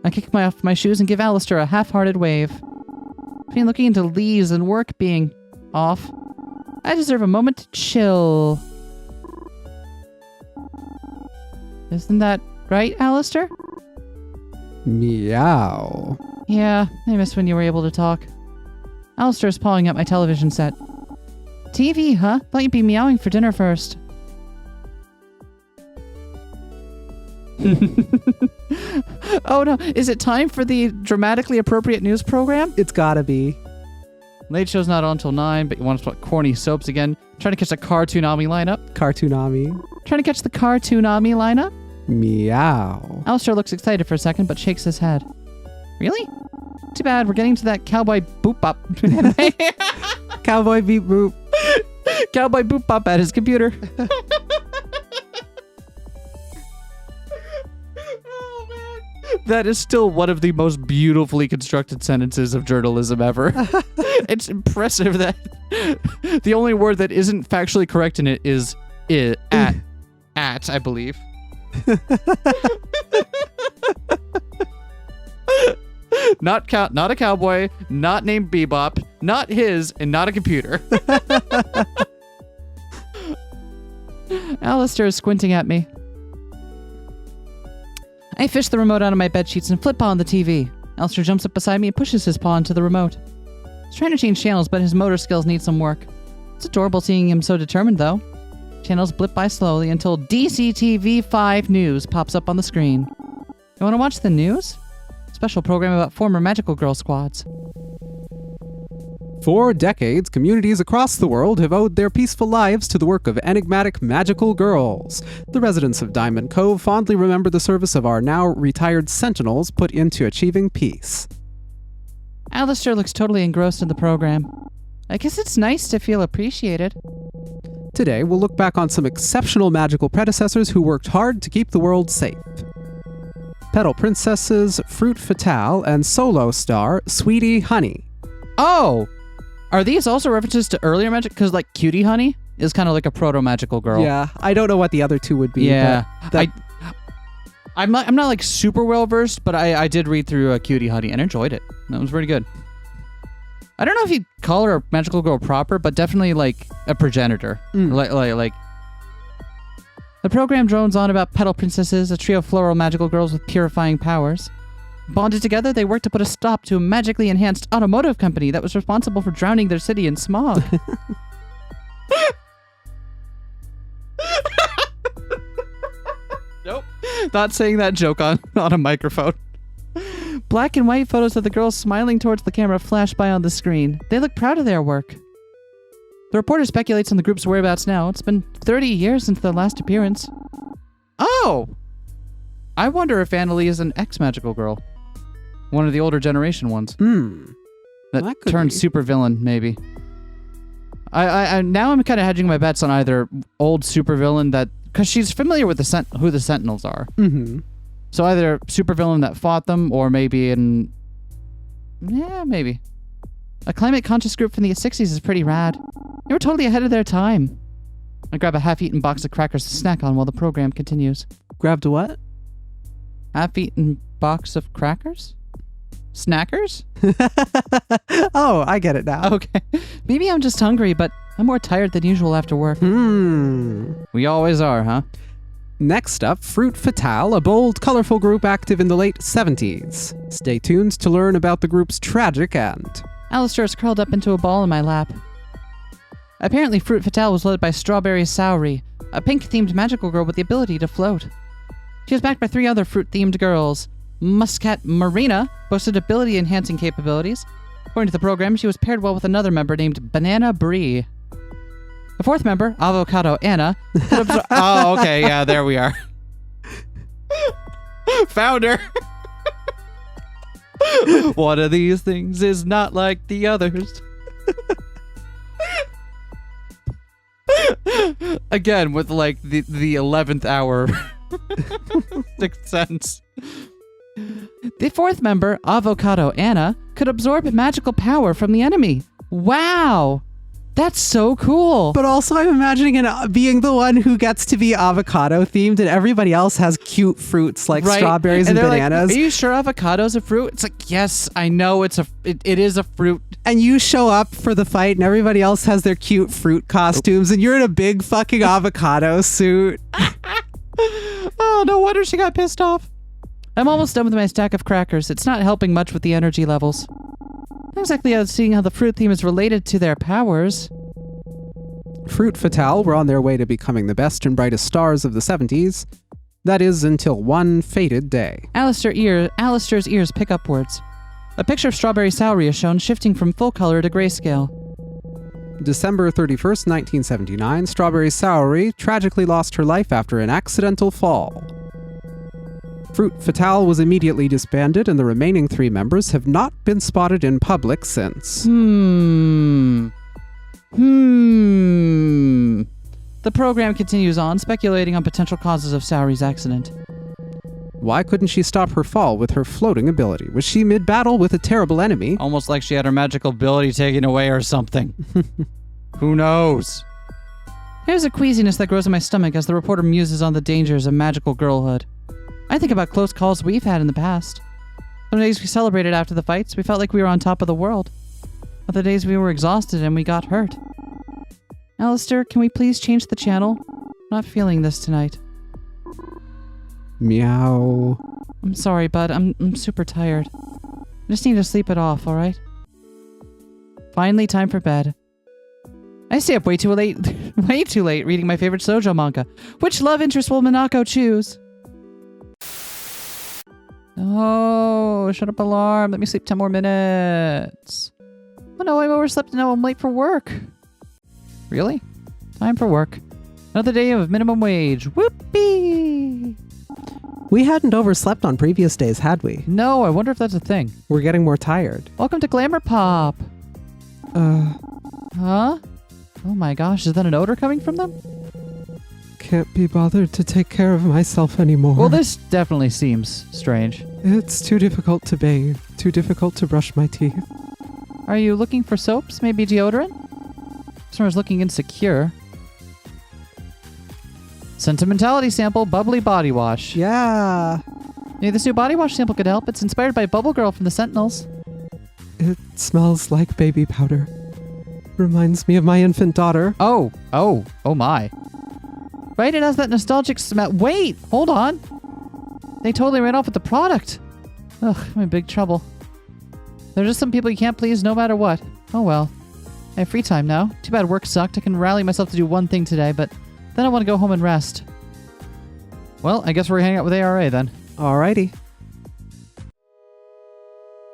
I kick off my shoes and give Alistair a half-hearted wave. Between looking into leaves and work being off, I deserve a moment to chill. Isn't that right, Alistair? Meow. Yeah, I miss when you were able to talk. Alistair's pawing at my television set. TV, huh? Thought you'd be meowing for dinner first. Oh no, is it time for the dramatically appropriate news program? It's gotta be. Late show's not on until 9, but you want to watch corny soaps again? Trying to catch the Cartoonami lineup? Cartoonami. Trying to catch the Cartoonami lineup? Meow. Alistair looks excited for a second, but shakes his head. Really? Too bad, we're getting to that cowboy boop bop. Cowboy beep boop. Cowboy boop bop at his computer. Oh, man. That is still one of the most beautifully constructed sentences of journalism ever. It's impressive that the only word that isn't factually correct in it is at, I believe. Not a cowboy, not named Bebop, not his, and not a computer. Alistair is squinting at me. I fish the remote out of my bed sheets and flip on the TV. Alistair jumps up beside me and pushes his paw into the remote. He's trying to change channels, but his motor skills need some work. It's adorable seeing him so determined, though. Channels blip by slowly until DCTV 5 News pops up on the screen. You want to watch the news? Special program about former Magical Girl squads. For decades, communities across the world have owed their peaceful lives to the work of enigmatic magical girls. The residents of Diamond Cove fondly remember the service of our now retired sentinels put into achieving peace. Alistair looks totally engrossed in the program. I guess it's nice to feel appreciated. Today, we'll look back on some exceptional magical predecessors who worked hard to keep the world safe. Petal Princesses, Fruit Fatale, and solo star Sweetie Honey. Oh! Are these also references to earlier magic? Because, like, Cutie Honey is kind of like a proto-magical girl. Yeah, I don't know what the other two would be. Yeah. but I'm not like super well-versed, but I did read through Cutie Honey and enjoyed it. That was pretty good. I don't know if you'd call her a magical girl proper, but definitely, like, a progenitor. Like The program drones on about Petal Princesses, a trio of floral magical girls with purifying powers. Bonded together, they worked to put a stop to a magically enhanced automotive company that was responsible for drowning their city in smog. Nope. Not saying that joke on a microphone. Black and white photos of the girls smiling towards the camera flash by on the screen. They look proud of their work. The reporter speculates on the group's whereabouts now. It's been 30 years since their last appearance. Oh! I wonder if Annalie is an ex-magical girl. One of the older generation ones. That turned supervillain, maybe. I now I'm kind of hedging my bets on either old supervillain that... Because she's familiar with who the Sentinels are. Mm-hmm. So either supervillain that fought them, or maybe maybe. A climate-conscious group from the 60s is pretty rad. They were totally ahead of their time. I grab a half-eaten box of crackers to snack on while the program continues. Grabbed a what? Half-eaten box of crackers? Snackers? Oh, I get it now. Okay. Maybe I'm just hungry, but I'm more tired than usual after work. We always are, huh? Next up, Fruit Fatale, a bold, colorful group active in the late 70s. Stay tuned to learn about the group's tragic end. Alistair is curled up into a ball in my lap. Apparently, Fruit Fatale was led by Strawberry Soury, a pink-themed magical girl with the ability to float. She was backed by 3 other fruit-themed girls. Muscat Marina boasted ability-enhancing capabilities. According to the program, she was paired well with another member named Banana Brie. The 4th member, Avocado Anna, could oh, okay, yeah, there we are. Found her. One of these things is not like the others. Again, with like the 11th hour Sixth Sense. The 4th member, Avocado Anna, could absorb magical power from the enemy. Wow! That's so cool. But also I'm imagining being the one who gets to be avocado themed and everybody else has cute fruits like strawberries and bananas. Like, are you sure avocado's a fruit? It's like, yes, I know it is a fruit. And you show up for the fight and everybody else has their cute fruit costumes and you're in a big fucking avocado suit. Oh, no wonder she got pissed off. I'm almost done with my stack of crackers. It's not helping much with the energy levels. Not exactly seeing how the fruit theme is related to their powers. Fruit Fatale were on their way to becoming the best and brightest stars of the 70s. That is, until one fated day. Alistair's ears pick upwards. A picture of Strawberry Soury is shown, shifting from full color to grayscale. December 31st, 1979, Strawberry Soury tragically lost her life after an accidental fall. Fruit Fatale was immediately disbanded, and the remaining 3 members have not been spotted in public since. The program continues on, speculating on potential causes of Soury's accident. Why couldn't she stop her fall with her floating ability? Was she mid-battle with a terrible enemy? Almost like she had her magical ability taken away or something. Who knows? Here's a queasiness that grows in my stomach as the reporter muses on the dangers of magical girlhood. I think about close calls we've had in the past. Some days we celebrated after the fights. We felt like we were on top of the world. Other days we were exhausted and we got hurt. Alistair, can we please change the channel? I'm not feeling this tonight. Meow. I'm sorry, bud. I'm super tired. I just need to sleep it off, alright? Finally, time for bed. I stay up way too late reading my favorite shoujo manga. Which love interest will Minako choose? Oh, shut up alarm. Let me sleep 10 more minutes. Oh no, I overslept and now I'm late for work. Really? Time for work. Another day of minimum wage. Whoopee! We hadn't overslept on previous days, had we? No, I wonder if that's a thing. We're getting more tired. Welcome to Glamour Pop. Huh? Oh my gosh, is that an odor coming from them? Can't be bothered to take care of myself anymore. Well, this definitely seems strange. It's too difficult to bathe, too difficult to brush my teeth. Are you looking for soaps? Maybe deodorant? Customer's looking insecure. Sentimentality sample, bubbly body wash. Yeah. Maybe this new body wash sample could help. It's inspired by Bubble Girl from the Sentinels. It smells like baby powder. Reminds me of my infant daughter. Oh my. Right, it has that nostalgic smell. Wait, hold on. They totally ran off with the product. Ugh, I'm in big trouble. There's just some people you can't please no matter what. Oh well. I have free time now. Too bad work sucked. I can rally myself to do one thing today, but then I want to go home and rest. Well, I guess we're hanging out with ARA then. Alrighty.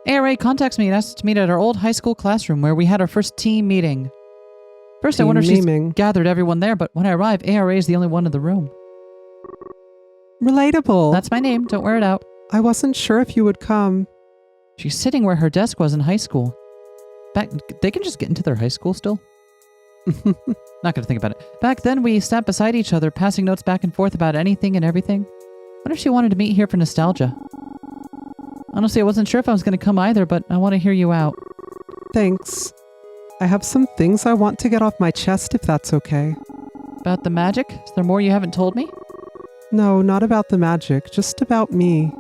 ARA contacts me and asks to meet at our old high school classroom where we had our first team meeting. First, I wonder if she's gathered everyone there, but when I arrive, ARA is the only one in the room. Relatable. That's my name. Don't wear it out. I wasn't sure if you would come. She's sitting where her desk was in high school. They can just get into their high school still? Not gonna think about it. Back then, we sat beside each other, passing notes back and forth about anything and everything. Wonder if she wanted to meet here for nostalgia. Honestly, I wasn't sure if I was gonna come either, but I want to hear you out. Thanks. I have some things I want to get off my chest, if that's okay. About the magic? Is there more you haven't told me? No, not about the magic, just about me.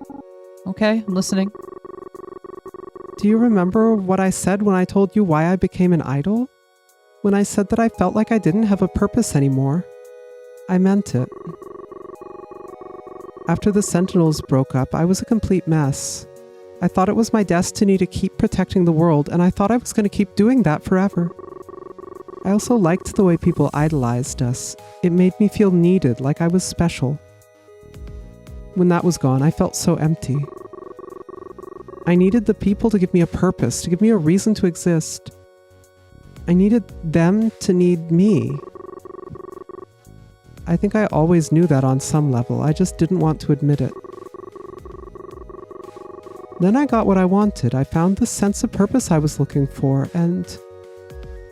Okay, I'm listening. Do you remember what I said when I told you why I became an idol? When I said that I felt like I didn't have a purpose anymore. I meant it. After the Sentinels broke up, I was a complete mess. I thought it was my destiny to keep protecting the world, and I thought I was going to keep doing that forever. I also liked the way people idolized us. It made me feel needed, like I was special. When that was gone, I felt so empty. I needed the people to give me a purpose, to give me a reason to exist. I needed them to need me. I think I always knew that on some level, I just didn't want to admit it. Then I got what I wanted. I found the sense of purpose I was looking for, and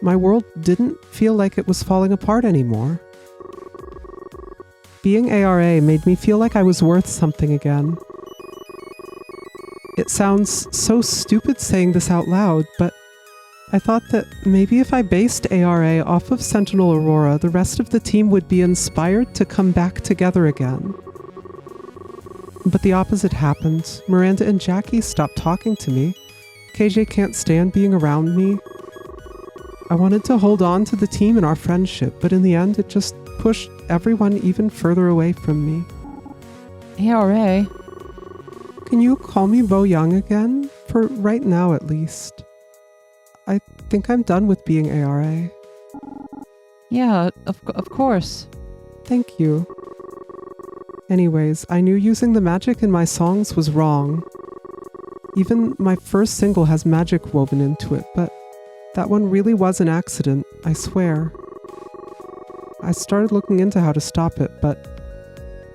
my world didn't feel like it was falling apart anymore. Being ARA made me feel like I was worth something again. It sounds so stupid saying this out loud, but I thought that maybe if I based ARA off of Sentinel Aurora, the rest of the team would be inspired to come back together again. But the opposite happened. Miranda and Jackie stopped talking to me. KJ can't stand being around me. I wanted to hold on to the team and our friendship, but in the end it just pushed everyone even further away from me. ARA? Can you call me Bo Young again? For right now, at least. I think I'm done with being ARA. Yeah, of course. Thank you. Anyways, I knew using the magic in my songs was wrong. Even my first single has magic woven into it, but that one really was an accident, I swear. I started looking into how to stop it, but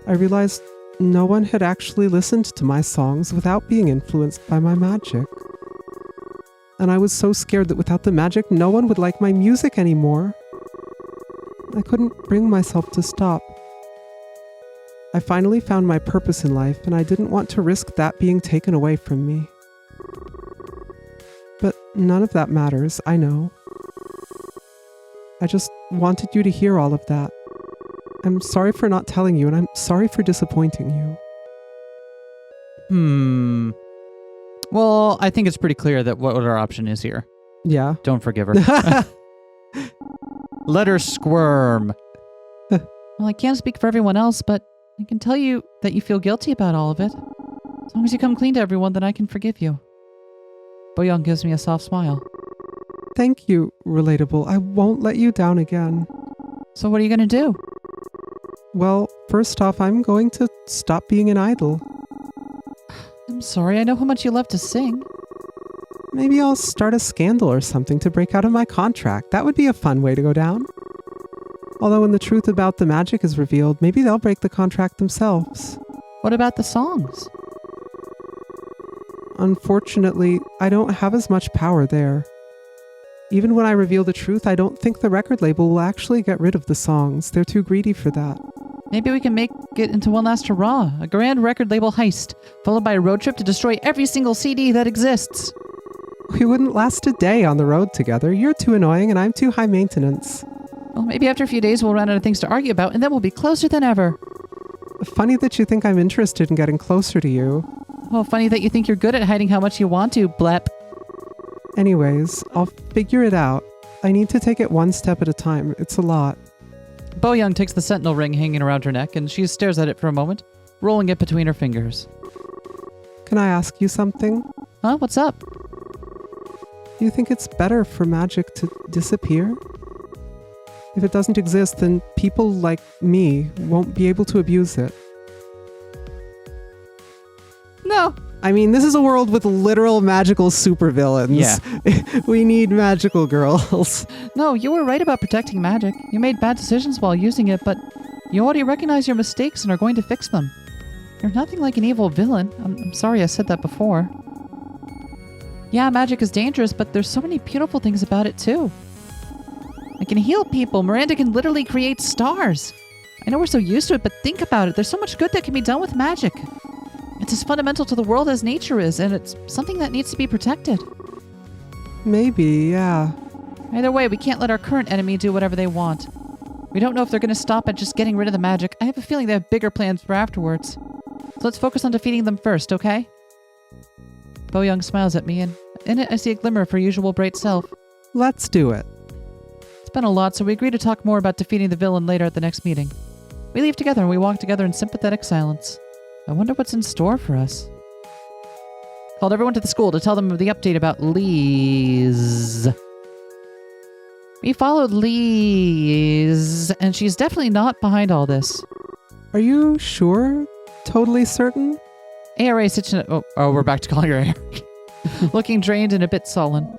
I realized no one had actually listened to my songs without being influenced by my magic. And I was so scared that without the magic, no one would like my music anymore. I couldn't bring myself to stop. I finally found my purpose in life, and I didn't want to risk that being taken away from me. But none of that matters, I know. I just wanted you to hear all of that. I'm sorry for not telling you, and I'm sorry for disappointing you. Well, I think it's pretty clear that what our option is here. Yeah. Don't forgive her. Let her squirm. Well, I can't speak for everyone else, but I can tell you that you feel guilty about all of it. As long as you come clean to everyone, then I can forgive you. Boyoung gives me a soft smile. Thank you, Relatable. I won't let you down again. So what are you going to do? Well, first off, I'm going to stop being an idol. I'm sorry, I know how much you love to sing. Maybe I'll start a scandal or something to break out of my contract. That would be a fun way to go down. Although when the truth about the magic is revealed, maybe they'll break the contract themselves. What about the songs? Unfortunately, I don't have as much power there. Even when I reveal the truth, I don't think the record label will actually get rid of the songs. They're too greedy for that. Maybe we can make it into one last hurrah, a grand record label heist, followed by a road trip to destroy every single CD that exists. We wouldn't last a day on the road together. You're too annoying and I'm too high maintenance. Well, maybe after a few days we'll run out of things to argue about, and then we'll be closer than ever. Funny that you think I'm interested in getting closer to you. Well, funny that you think you're good at hiding how much you want to, blep. Anyways, I'll figure it out. I need to take it one step at a time. It's a lot. Boyoung takes the sentinel ring hanging around her neck, and she stares at it for a moment, rolling it between her fingers. Can I ask you something? Huh? What's up? Do you think it's better for magic to disappear? If it doesn't exist, then people like me won't be able to abuse it. No. I mean, this is a world with literal magical supervillains. Yeah. We need magical girls. No, you were right about protecting magic. You made bad decisions while using it, but you already recognize your mistakes and are going to fix them. You're nothing like an evil villain. I'm sorry I said that before. Yeah, magic is dangerous, but there's so many beautiful things about it too. It can heal people. Miranda can literally create stars. I know we're so used to it, but think about it. There's so much good that can be done with magic. It's as fundamental to the world as nature is, and it's something that needs to be protected. Maybe, yeah. Either way, we can't let our current enemy do whatever they want. We don't know if they're going to stop at just getting rid of the magic. I have a feeling they have bigger plans for afterwards. So let's focus on defeating them first, okay? Boyoung smiles at me, and in it I see a glimmer of her usual bright self. Let's do it. It's been a lot, so we agree to talk more about defeating the villain later at the next meeting. We leave together and we walk together in sympathetic silence. I wonder what's in store for us. Called everyone to the school to tell them of the update about Liz. We followed Liz, and she's definitely not behind all this. Are you sure? Totally certain? ARA sits in we're back to calling her ARA. Looking drained and a bit sullen.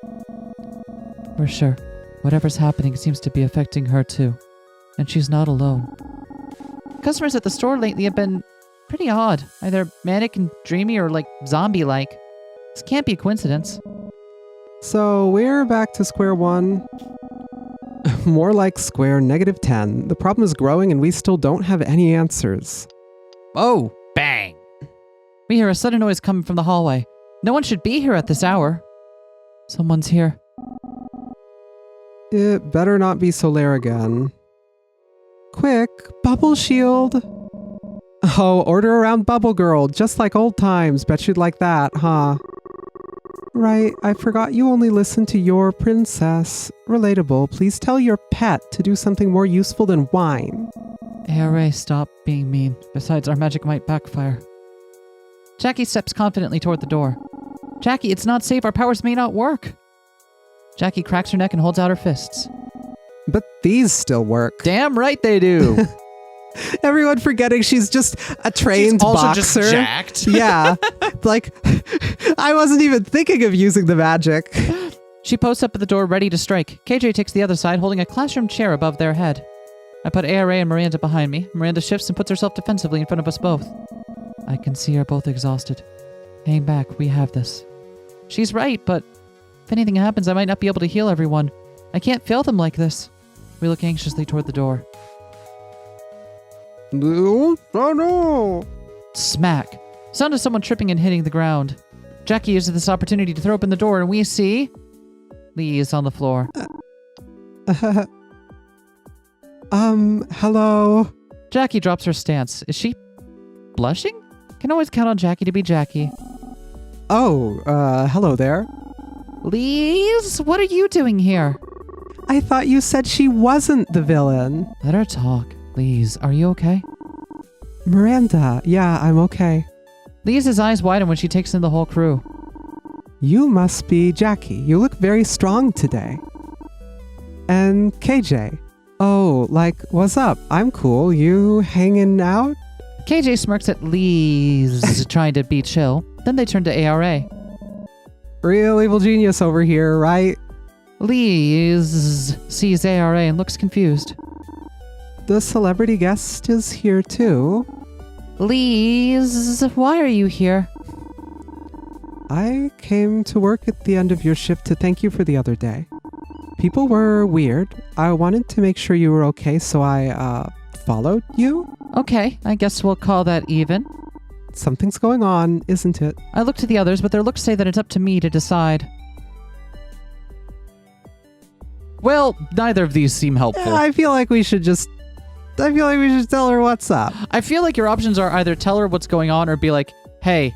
We're sure. Whatever's happening seems to be affecting her too. And she's not alone. Customers at the store lately have been pretty odd. Either manic and dreamy or like zombie-like. This can't be a coincidence. So we're back to square one. More like square -10. The problem is growing and we still don't have any answers. Oh, bang. We hear a sudden noise coming from the hallway. No one should be here at this hour. Someone's here. It better not be Solaire again. Quick, bubble shield. Oh, order around Bubble Girl, just like old times. Bet you'd like that, huh? Right, I forgot you only listen to your princess. Relatable, please tell your pet to do something more useful than whine. ARA, stop being mean. Besides, our magic might backfire. Jackie steps confidently toward the door. Jackie, it's not safe. Our powers may not work. Jackie cracks her neck and holds out her fists. But these still work. Damn right they do. Everyone forgetting she's just a trained boxer. She's also just jacked. Yeah. Like, I wasn't even thinking of using the magic. She posts up at the door, ready to strike. KJ takes the other side, holding a classroom chair above their head. I put ARA and Miranda behind me. Miranda shifts and puts herself defensively in front of us both. I can see her both exhausted. Hang back, we have this. She's right, but if anything happens, I might not be able to heal everyone. I can't fail them like this. We look anxiously toward the door. No, oh no! Smack. Sound of someone tripping and hitting the ground. Jackie uses this opportunity to throw open the door, and we see Lee is on the floor. Hello? Jackie drops her stance. Is she blushing? Can always count on Jackie to be Jackie. Oh, hello there. Lise, what are you doing here? I thought you said she wasn't the villain. Let her talk. Lise, are you okay? Miranda, yeah, I'm okay. Lise's eyes widen when she takes in the whole crew. You must be Jackie. You look very strong today. And KJ. Oh, like, what's up? I'm cool. You hanging out? KJ smirks at Lise, trying to be chill. Then they turn to ARA. Real evil genius over here, right? Lise sees ARA and looks confused. The celebrity guest is here too. Lise, why are you here? I came to work at the end of your shift to thank you for the other day. People were weird. I wanted to make sure you were okay, so I, followed you? Okay, I guess we'll call that even. Something's going on, isn't it? I look to the others, but their looks say that it's up to me to decide. Well, neither of these seem helpful. I feel like we should tell her what's up. I feel like your options are either tell her what's going on or be like, hey,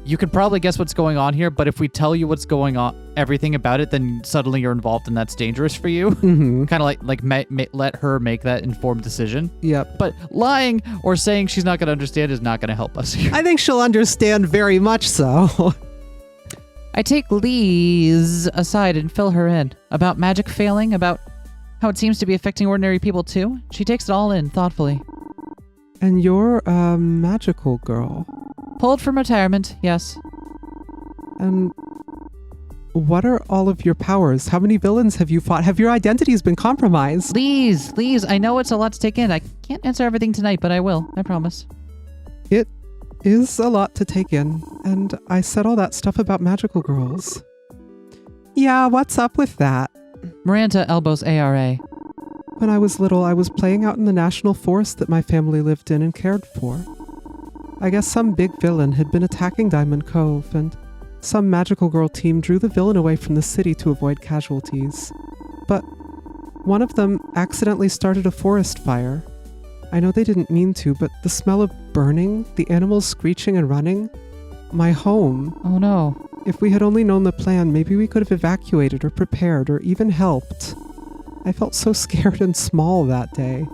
you could probably guess what's going on here, but if we tell you what's going on, everything about it, then suddenly you're involved and that's dangerous for you. Mm-hmm. Kind of let her make that informed decision. Yep. But lying or saying she's not going to understand is not going to help us here. I think she'll understand very much so. I take Lise aside and fill her in. About magic failing, about how it seems to be affecting ordinary people too. She takes it all in thoughtfully. And you're a magical girl. Pulled from retirement, yes. And what are all of your powers? How many villains have you fought? Have your identities been compromised? Lise, I know it's a lot to take in. I can't answer everything tonight, but I will. I promise. It is a lot to take in, and I said all that stuff about magical girls. Yeah, what's up with that? Miranda elbows ARA. When I was little, I was playing out in the national forest that my family lived in and cared for. I guess some big villain had been attacking Diamond Cove, and some magical girl team drew the villain away from the city to avoid casualties. But one of them accidentally started a forest fire. I know they didn't mean to, but the smell of burning, the animals screeching and running, my home. Oh no. If we had only known the plan, maybe we could have evacuated or prepared or even helped. I felt so scared and small that day.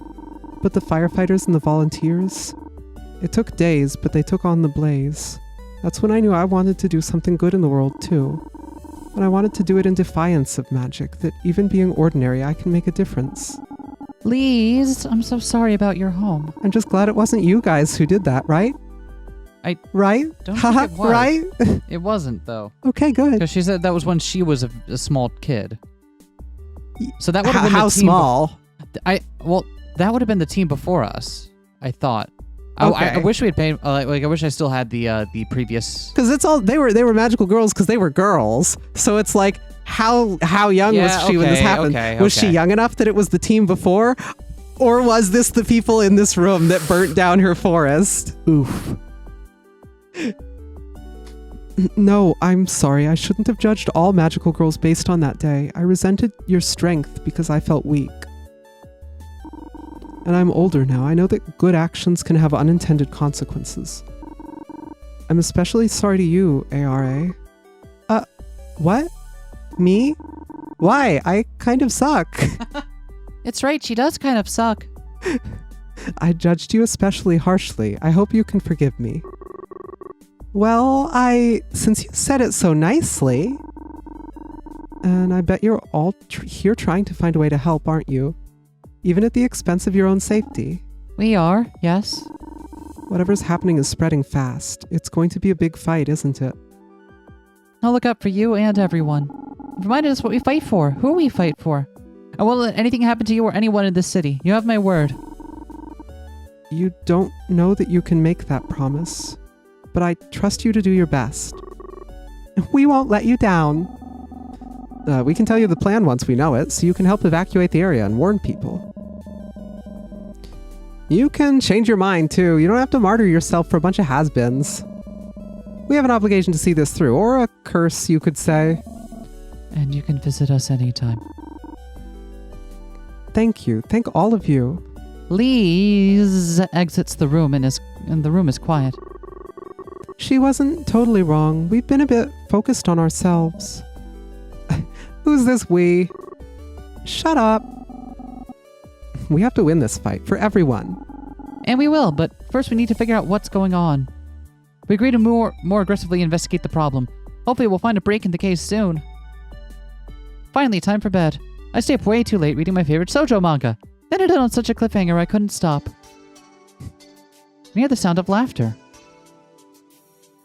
But the firefighters and the volunteers, it took days, but they took on the blaze. That's when I knew I wanted to do something good in the world too. And I wanted to do it in defiance of magic, that even being ordinary, I can make a difference. Lise, I'm so sorry about your home. I'm just glad it wasn't you guys who did that, right? Right? Don't think it was. Right? It wasn't, though. Okay, good. Because she said that was when she was a small kid. So that would have been How the team small? That would have been the team before us, I thought. Okay. I wish we had paid. I wish I still had the previous. Because it's all they were magical girls because they were girls. So it's like how young was she when this happened? Was she young enough that it was the team before, or was this the people in this room that burnt down her forest? Oof. No, I'm sorry. I shouldn't have judged all magical girls based on that day. I resented your strength because I felt weak. And I'm older now. I know that good actions can have unintended consequences. I'm especially sorry to you, ARA. What? Me? Why? I kind of suck. It's right, she does kind of suck. I judged you especially harshly. I hope you can forgive me. Well, since you said it so nicely, and I bet you're all here trying to find a way to help, aren't you? Even at the expense of your own safety. We are, yes. Whatever's happening is spreading fast. It's going to be a big fight, isn't it? I'll look up for you and everyone. Remind us what we fight for, who we fight for. I won't let anything happen to you or anyone in this city. You have my word. You don't know that you can make that promise, but I trust you to do your best. We won't let you down. We can tell you the plan once we know it, so you can help evacuate the area and warn people. You can change your mind, too. You don't have to martyr yourself for a bunch of has-beens. We have an obligation to see this through, or a curse, you could say. And you can visit us anytime. Thank you. Thank all of you. Lise exits the room and the room is quiet. She wasn't totally wrong. We've been a bit focused on ourselves. Who's this we? Shut up. We have to win this fight for everyone. And we will, but first we need to figure out what's going on. We agree to more aggressively investigate the problem. Hopefully we'll find a break in the case soon. Finally, time for bed. I stay up way too late reading my favorite shoujo manga. Then ended on such a cliffhanger I couldn't stop. I hear the sound of laughter.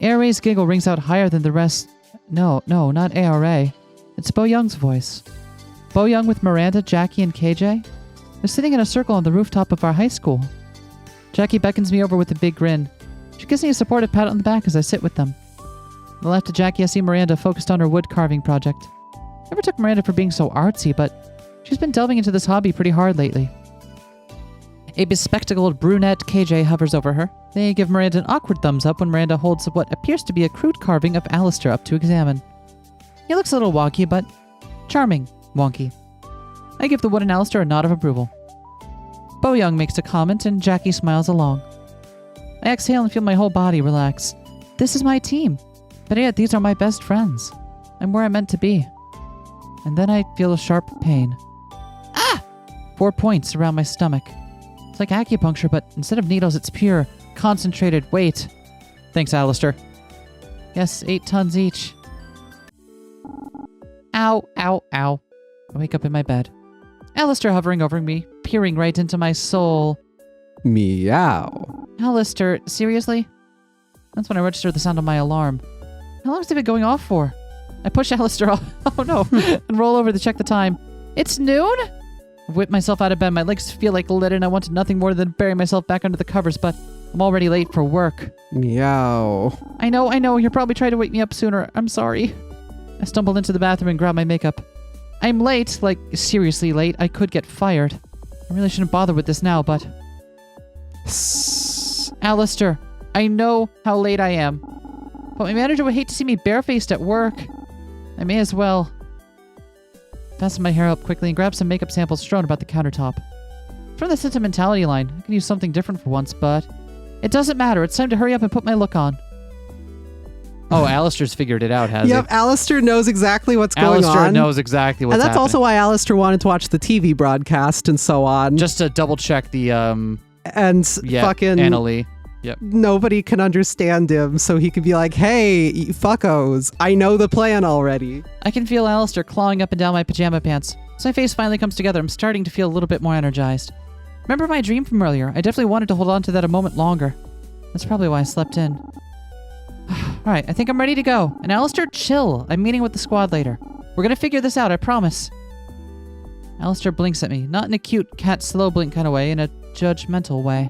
ARA's giggle rings out higher than the rest. No, not ARA. It's Bo Young's voice. Bo Young with Miranda, Jackie, and KJ. They're sitting in a circle on the rooftop of our high school. Jackie beckons me over with a big grin. She gives me a supportive pat on the back as I sit with them. On the left of Jackie, I see Miranda focused on her wood carving project. Never took Miranda for being so artsy, but she's been delving into this hobby pretty hard lately. A bespectacled brunette KJ hovers over her. They give Miranda an awkward thumbs up when Miranda holds what appears to be a crude carving of Alistair up to examine. He looks a little wonky, but charming wonky. I give the wooden Alistair a nod of approval. Bo Young makes a comment and Jackie smiles along. I exhale and feel my whole body relax. This is my team. But yet these are my best friends. I'm where I'm meant to be. And then I feel a sharp pain. 4 points around my stomach. It's like acupuncture, but instead of needles, it's pure, concentrated weight. Thanks, Alistair. Yes, 8 tons each. Ow, ow, ow. I wake up in my bed. Alistair hovering over me, peering right into my soul. Meow. Alistair, seriously? That's when I register the sound of my alarm. How long has it been going off for? I push Alistair off, oh no, and roll over to check the time. It's noon? I whip myself out of bed. My legs feel like lead and I wanted nothing more than bury myself back under the covers, but I'm already late for work. Meow. I know. You're probably trying to wake me up sooner. I'm sorry. I stumbled into the bathroom and grabbed my makeup. I'm late, like seriously late. I could get fired. I really shouldn't bother with this now, but... Alistair, I know how late I am, but my manager would hate to see me barefaced at work. I may as well. Fasten my hair up quickly and grab some makeup samples strewn about the countertop. From the sentimentality line, I can use something different for once, but it doesn't matter. It's time to hurry up and put my look on. Oh, Alistair's figured it out, has he? Yep, Alistair knows exactly what's going on. Alistair knows exactly what's happening. And that's also why Alistair wanted to watch the TV broadcast and so on. Just to double check the, fucking... Annalie. Yep. Nobody can understand him, so he could be like, hey, you fuckos, I know the plan already. I can feel Alistair clawing up and down my pajama pants. As my face finally comes together, I'm starting to feel a little bit more energized. Remember my dream from earlier? I definitely wanted to hold on to that a moment longer. That's probably why I slept in. Alright, I think I'm ready to go. And Alistair, chill. I'm meeting with the squad later. We're gonna figure this out, I promise. Alistair blinks at me, not in a cute cat slow blink kind of way, in a judgmental way.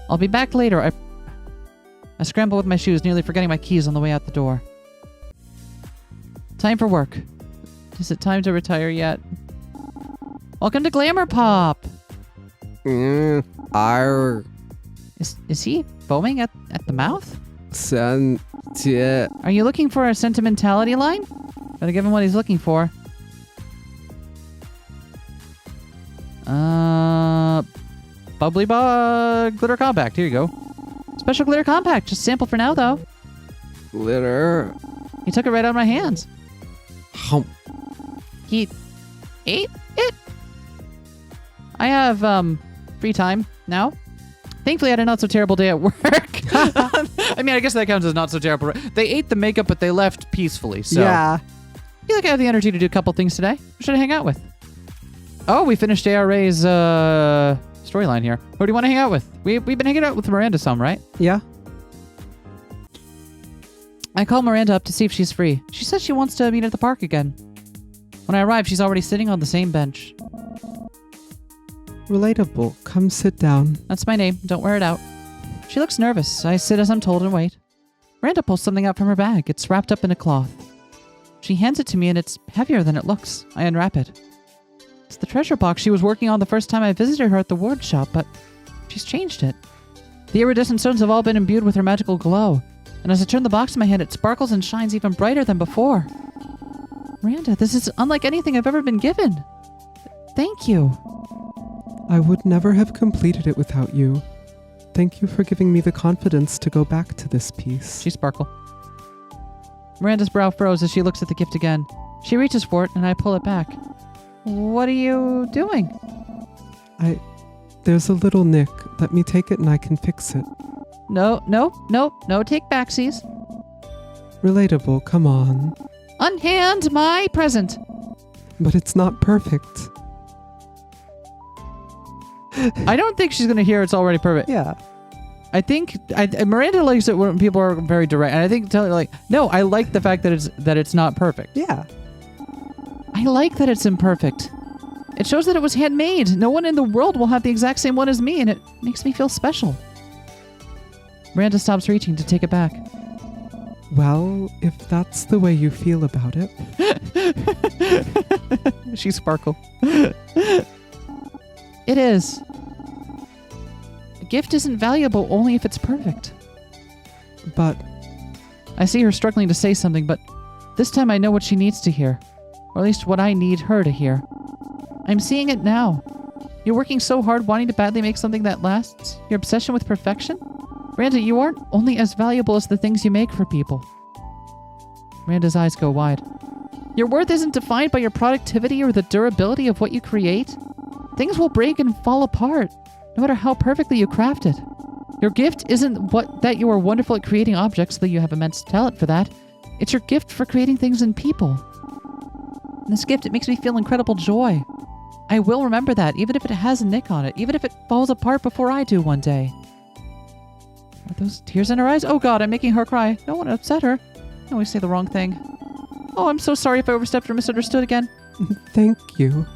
I'll be back later. I scramble with my shoes, nearly forgetting my keys on the way out the door. Time for work. Is it time to retire yet? Welcome to Glamour Pop! Are Is he foaming at the mouth? Are you looking for a sentimentality line? Gotta give him what he's looking for. Bubbly glitter compact. Here you go. Special glitter compact. Just sample for now, though. Glitter. He took it right out of my hands. Hump. He ate it. I have free time now. Thankfully, I had a not so terrible day at work. I mean, I guess that counts as not so terrible. They ate the makeup, but they left peacefully. So yeah. I feel like I have the energy to do a couple things today. Who should I hang out with? Oh, we finished ARA's storyline here. Who do you want to hang out with? We've been hanging out with Miranda some, right? Yeah. I call Miranda up to see if she's free. She says she wants to meet at the park again. When I arrive, she's already sitting on the same bench. Relatable. Come sit down. That's my name. Don't wear it out. She looks nervous. I sit as I'm told and wait. Miranda pulls something out from her bag. It's wrapped up in a cloth. She hands it to me and it's heavier than it looks. I unwrap it. It's the treasure box she was working on the first time I visited her at the ward shop, but she's changed it. The iridescent stones have all been imbued with her magical glow, and as I turn the box in my hand, it sparkles and shines even brighter than before. Miranda, this is unlike anything I've ever been given. Thank you. I would never have completed it without you. Thank you for giving me the confidence to go back to this piece. She sparkle. Miranda's brow froze as she looks at the gift again. She reaches for it, and I pull it back. What are you doing? There's a little nick. Let me take it and I can fix it. No take backsies. Relatable, come on. Unhand my present. But it's not perfect. I don't think she's going to hear it's already perfect. Yeah. I think Miranda likes it when people are very direct, and I think tell her like, no, I like the fact that it's not perfect. Yeah. I like that it's imperfect. It shows that it was handmade. No one in the world will have the exact same one as me, and it makes me feel special. Miranda stops reaching to take it back. Well, if that's the way you feel about it. She sparkle. It is. A gift isn't valuable only if it's perfect. But I see her struggling to say something, but this time I know what she needs to hear. Or at least what I need her to hear. I'm seeing it now. You're working so hard wanting to badly make something that lasts. Your obsession with perfection? Miranda, you aren't only as valuable as the things you make for people. Miranda's eyes go wide. Your worth isn't defined by your productivity or the durability of what you create. Things will break and fall apart, no matter how perfectly you craft it. Your gift isn't that you are wonderful at creating objects, though you have immense talent for that. It's your gift for creating things in people. And this gift, it makes me feel incredible joy. I will remember that, even if it has a nick on it, even if it falls apart before I do one day. Are those tears in her eyes? Oh god, I'm making her cry. Don't want to upset her. I always say the wrong thing. Oh, I'm so sorry if I overstepped or misunderstood again. thank you.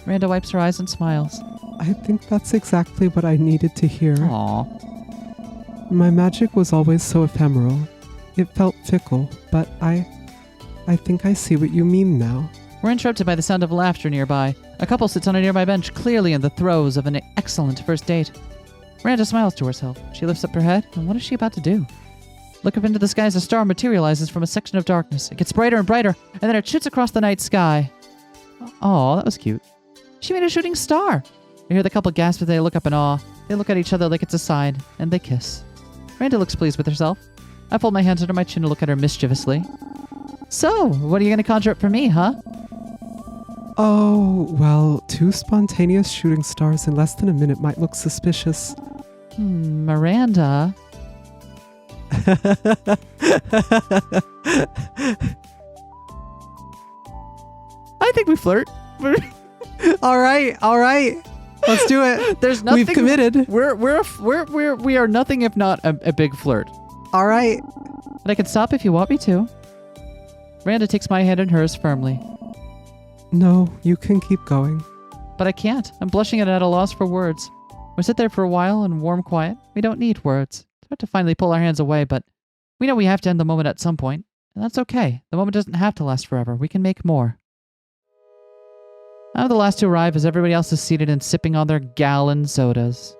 Miranda wipes her eyes and smiles. I think that's exactly what I needed to hear. Aww. My magic was always so ephemeral. It felt fickle, but I think I see what you mean now. We're interrupted by the sound of laughter nearby. A couple sits on a nearby bench, clearly in the throes of an excellent first date. Miranda smiles to herself. She lifts up her head, and what is she about to do? Look up into the sky as a star materializes from a section of darkness. It gets brighter and brighter, and then it shoots across the night sky. Oh, that was cute. She made a shooting star. You hear the couple gasp as they look up in awe. They look at each other like it's a sign, and they kiss. Miranda looks pleased with herself. I fold my hands under my chin to look at her mischievously. So, what are you going to conjure up for me, huh? Oh, well, 2 spontaneous shooting stars in less than a minute might look suspicious. Miranda. I think we flirt. All right. Let's do it. There's nothing. We've committed. We are nothing if not a big flirt. All right. But I can stop if you want me to. Miranda takes my hand in hers firmly. No, you can keep going. But I can't. I'm blushing and at a loss for words. We sit there for a while in warm quiet. We don't need words. It's hard to finally pull our hands away, but we know we have to end the moment at some point. And that's okay. The moment doesn't have to last forever. We can make more. I'm the last to arrive as everybody else is seated and sipping on their gallon sodas.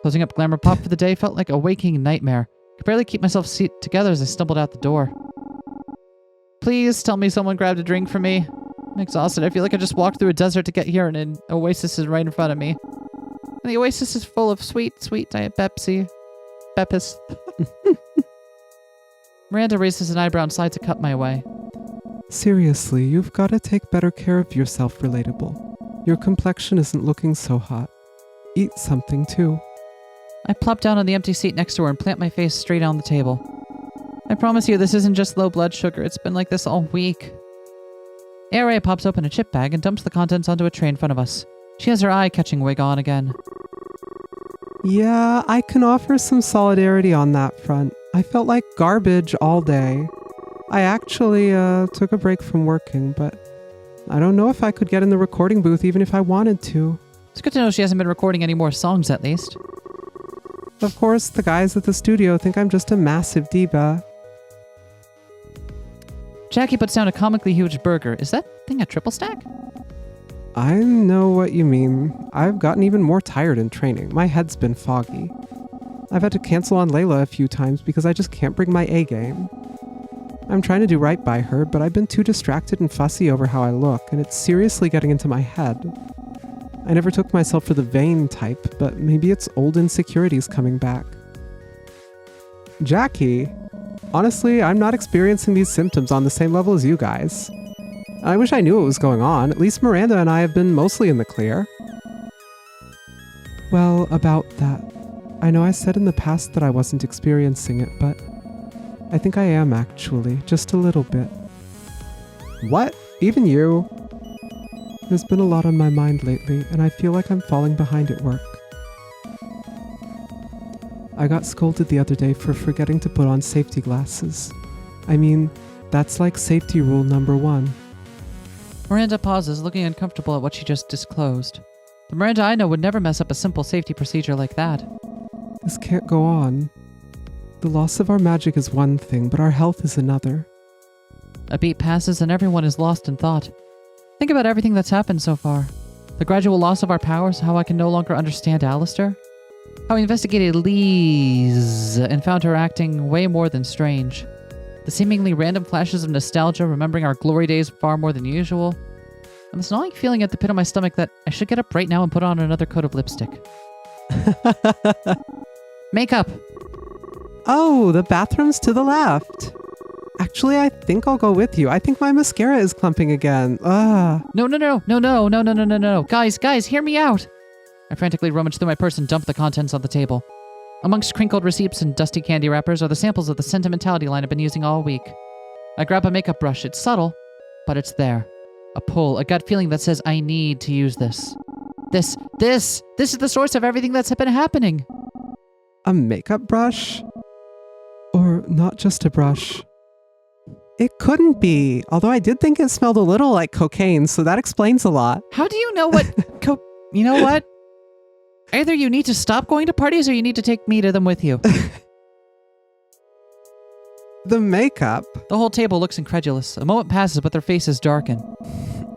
Closing up Glamour Pop for the day felt like a waking nightmare. I could barely keep myself together as I stumbled out the door. Please tell me someone grabbed a drink for me. I'm exhausted. I feel like I just walked through a desert to get here and an oasis is right in front of me. And the oasis is full of sweet, sweet Diet Pepsi. Pepis. Miranda raises an eyebrow and slides a cup my way. Seriously, you've got to take better care of yourself, Relatable. Your complexion isn't looking so hot. Eat something, too. I plop down on the empty seat next to her and plant my face straight on the table. I promise you, this isn't just low blood sugar. It's been like this all week. ARA pops open a chip bag and dumps the contents onto a tray in front of us. She has her eye-catching wig on again. Yeah, I can offer some solidarity on that front. I felt like garbage all day. I actually took a break from working, but I don't know if I could get in the recording booth even if I wanted to. It's good to know she hasn't been recording any more songs, at least. Of course, the guys at the studio think I'm just a massive diva. Jackie puts down a comically huge burger. Is that thing a triple stack? I know what you mean. I've gotten even more tired in training. My head's been foggy. I've had to cancel on Layla a few times because I just can't bring my A game. I'm trying to do right by her, but I've been too distracted and fussy over how I look, and it's seriously getting into my head. I never took myself for the vain type, but maybe it's old insecurities coming back. Jackie, honestly, I'm not experiencing these symptoms on the same level as you guys. I wish I knew what was going on. At least Miranda and I have been mostly in the clear. Well, about that. I know I said in the past that I wasn't experiencing it, but I think I am actually, just a little bit. What? Even you? There's been a lot on my mind lately, and I feel like I'm falling behind at work. I got scolded the other day for forgetting to put on safety glasses. I mean, that's like safety rule number 1. Miranda pauses, looking uncomfortable at what she just disclosed. The Miranda I know would never mess up a simple safety procedure like that. This can't go on. The loss of our magic is one thing, but our health is another. A beat passes and everyone is lost in thought. Think about everything that's happened so far. The gradual loss of our powers, how I can no longer understand Alistair. How I investigated Lise and found her acting way more than strange. The seemingly random flashes of nostalgia, remembering our glory days far more than usual. And this gnawing feeling at the pit of my stomach that I should get up right now and put on another coat of lipstick. Makeup! Oh, the bathroom's to the left. Actually, I think I'll go with you. I think my mascara is clumping again. Ugh. No. Guys, hear me out. I frantically rummaged through my purse and dumped the contents on the table. Amongst crinkled receipts and dusty candy wrappers are the samples of the sentimentality line I've been using all week. I grab a makeup brush. It's subtle, but it's there. A pull, a gut feeling that says I need to use this. This is the source of everything that's been happening. A makeup brush? Or not just a brush? It couldn't be, although I did think it smelled a little like cocaine, so that explains a lot. How do you know what You know what? Either you need to stop going to parties or you need to take me to them with you. The makeup? The whole table looks incredulous. A moment passes, but their faces darken.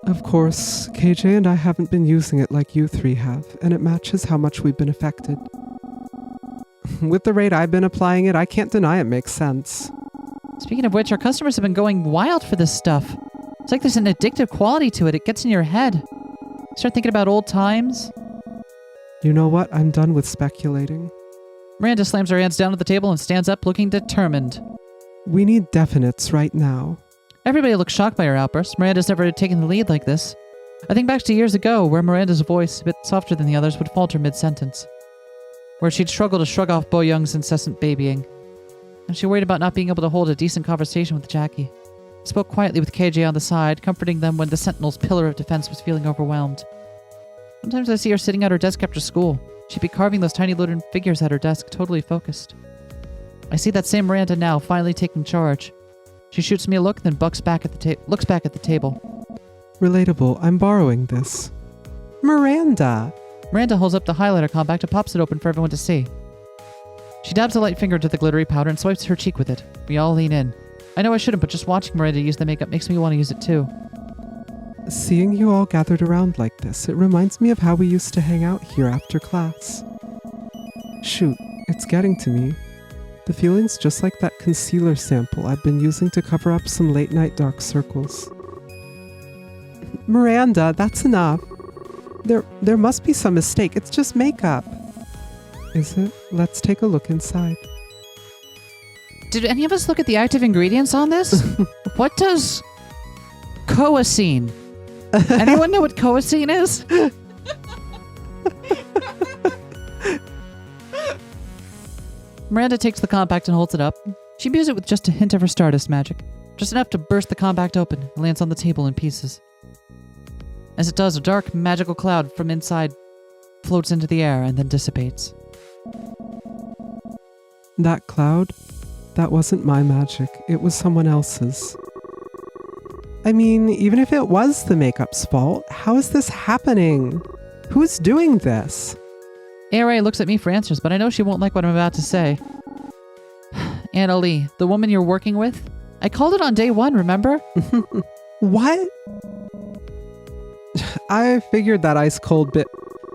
Of course, KJ and I haven't been using it like you 3 have, and it matches how much we've been affected. With the rate I've been applying it, I can't deny it makes sense. Speaking of which, our customers have been going wild for this stuff. It's like there's an addictive quality to it. It gets in your head. Start thinking about old times. You know what? I'm done with speculating. Miranda slams her hands down at the table and stands up, looking determined. We need definites right now. Everybody looks shocked by her outburst. Miranda's never taken the lead like this. I think back to years ago, where Miranda's voice, a bit softer than the others, would falter mid-sentence. Where she'd struggle to shrug off Bo Young's incessant babying. And she worried about not being able to hold a decent conversation with Jackie. Spoke quietly with KJ on the side, comforting them when the Sentinel's pillar of defense was feeling overwhelmed. Sometimes I see her sitting at her desk after school. She'd be carving those tiny wooden figures at her desk, totally focused. I see that same Miranda now, finally taking charge. She shoots me a look, then looks back at the table. Relatable, I'm borrowing this. Miranda! Miranda holds up the highlighter compact and pops it open for everyone to see. She dabs a light finger into the glittery powder and swipes her cheek with it. We all lean in. I know I shouldn't, but just watching Miranda use the makeup makes me want to use it too. Seeing you all gathered around like this, it reminds me of how we used to hang out here after class. Shoot, it's getting to me. The feeling's just like that concealer sample I've been using to cover up some late-night dark circles. Miranda, that's enough. There must be some mistake. It's just makeup. Is it? Let's take a look inside. Did any of us look at the active ingredients on this? What does cohost? Anyone know what cohost is? Miranda takes the compact and holds it up. She imbues it with just a hint of her Stardust magic. Just enough to burst the compact open and lands on the table in pieces. As it does, a dark, magical cloud from inside floats into the air and then dissipates. That cloud? That wasn't my magic. It was someone else's. I mean, even if it was the makeup's fault, how is this happening? Who's doing this? ARA looks at me for answers, but I know she won't like what I'm about to say. Anna Lee, the woman you're working with? I called it on day 1, remember? What? I figured that ice cold bit.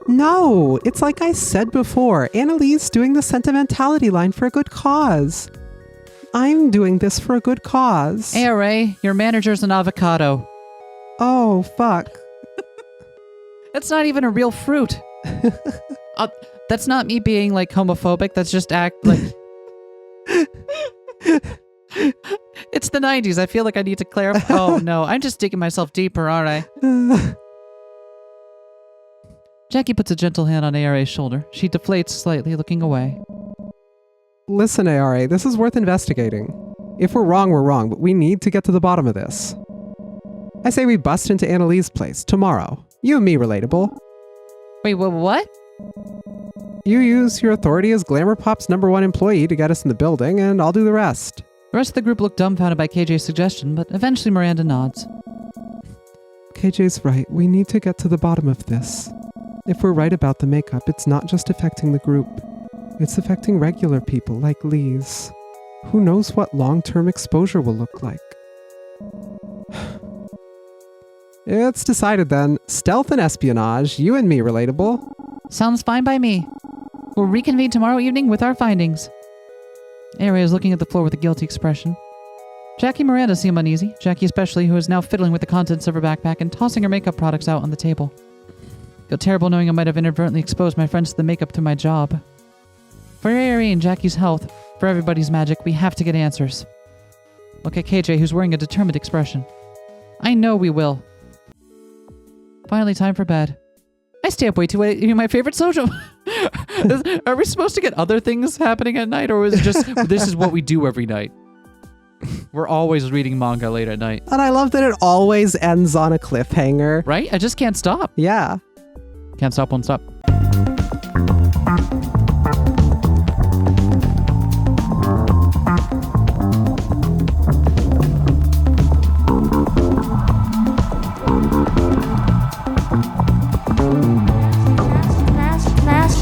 No, it's like I said before. Annalee's doing the sentimentality line for a good cause. I'm doing this for a good cause. ARA, your manager's an avocado. Oh, fuck. That's not even a real fruit. That's not me being like homophobic. That's just act like. It's the 90s. I feel like I need to clarify. Oh no, I'm just digging myself deeper, aren't I? Jackie puts a gentle hand on ARA's shoulder. She deflates slightly, looking away. Listen, ARA, this is worth investigating. If we're wrong, but we need to get to the bottom of this. I say we bust into Annalee's place tomorrow. You and me, Relatable. Wait, what? You use your authority as Glamour Pop's #1 employee to get us in the building, and I'll do the rest. The rest of the group looked dumbfounded by KJ's suggestion, but eventually Miranda nods. KJ's right. We need to get to the bottom of this. If we're right about the makeup, it's not just affecting the group. It's affecting regular people like Lee's. Who knows what long-term exposure will look like? It's decided then. Stealth and espionage, you and me, Relatable. Sounds fine by me. We'll reconvene tomorrow evening with our findings. ARA is looking at the floor with a guilty expression. Jackie and Miranda seem uneasy, Jackie especially, who is now fiddling with the contents of her backpack and tossing her makeup products out on the table. Feel terrible knowing I might have inadvertently exposed my friends to the makeup through my job. For ARA and Jackie's health, for everybody's magic, we have to get answers. Look at KJ, who's wearing a determined expression. I know we will. Finally, time for bed. I stay up way too late eating my favorite soju. Are we supposed to get other things happening at night, or is it just this is what we do every night? We're always reading manga late at night. And I love that it always ends on a cliffhanger. Right? I just can't stop. Yeah. Can't stop, won't stop.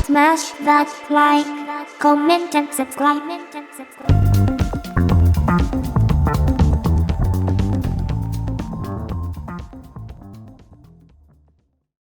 Smash that like, comment and subscribe.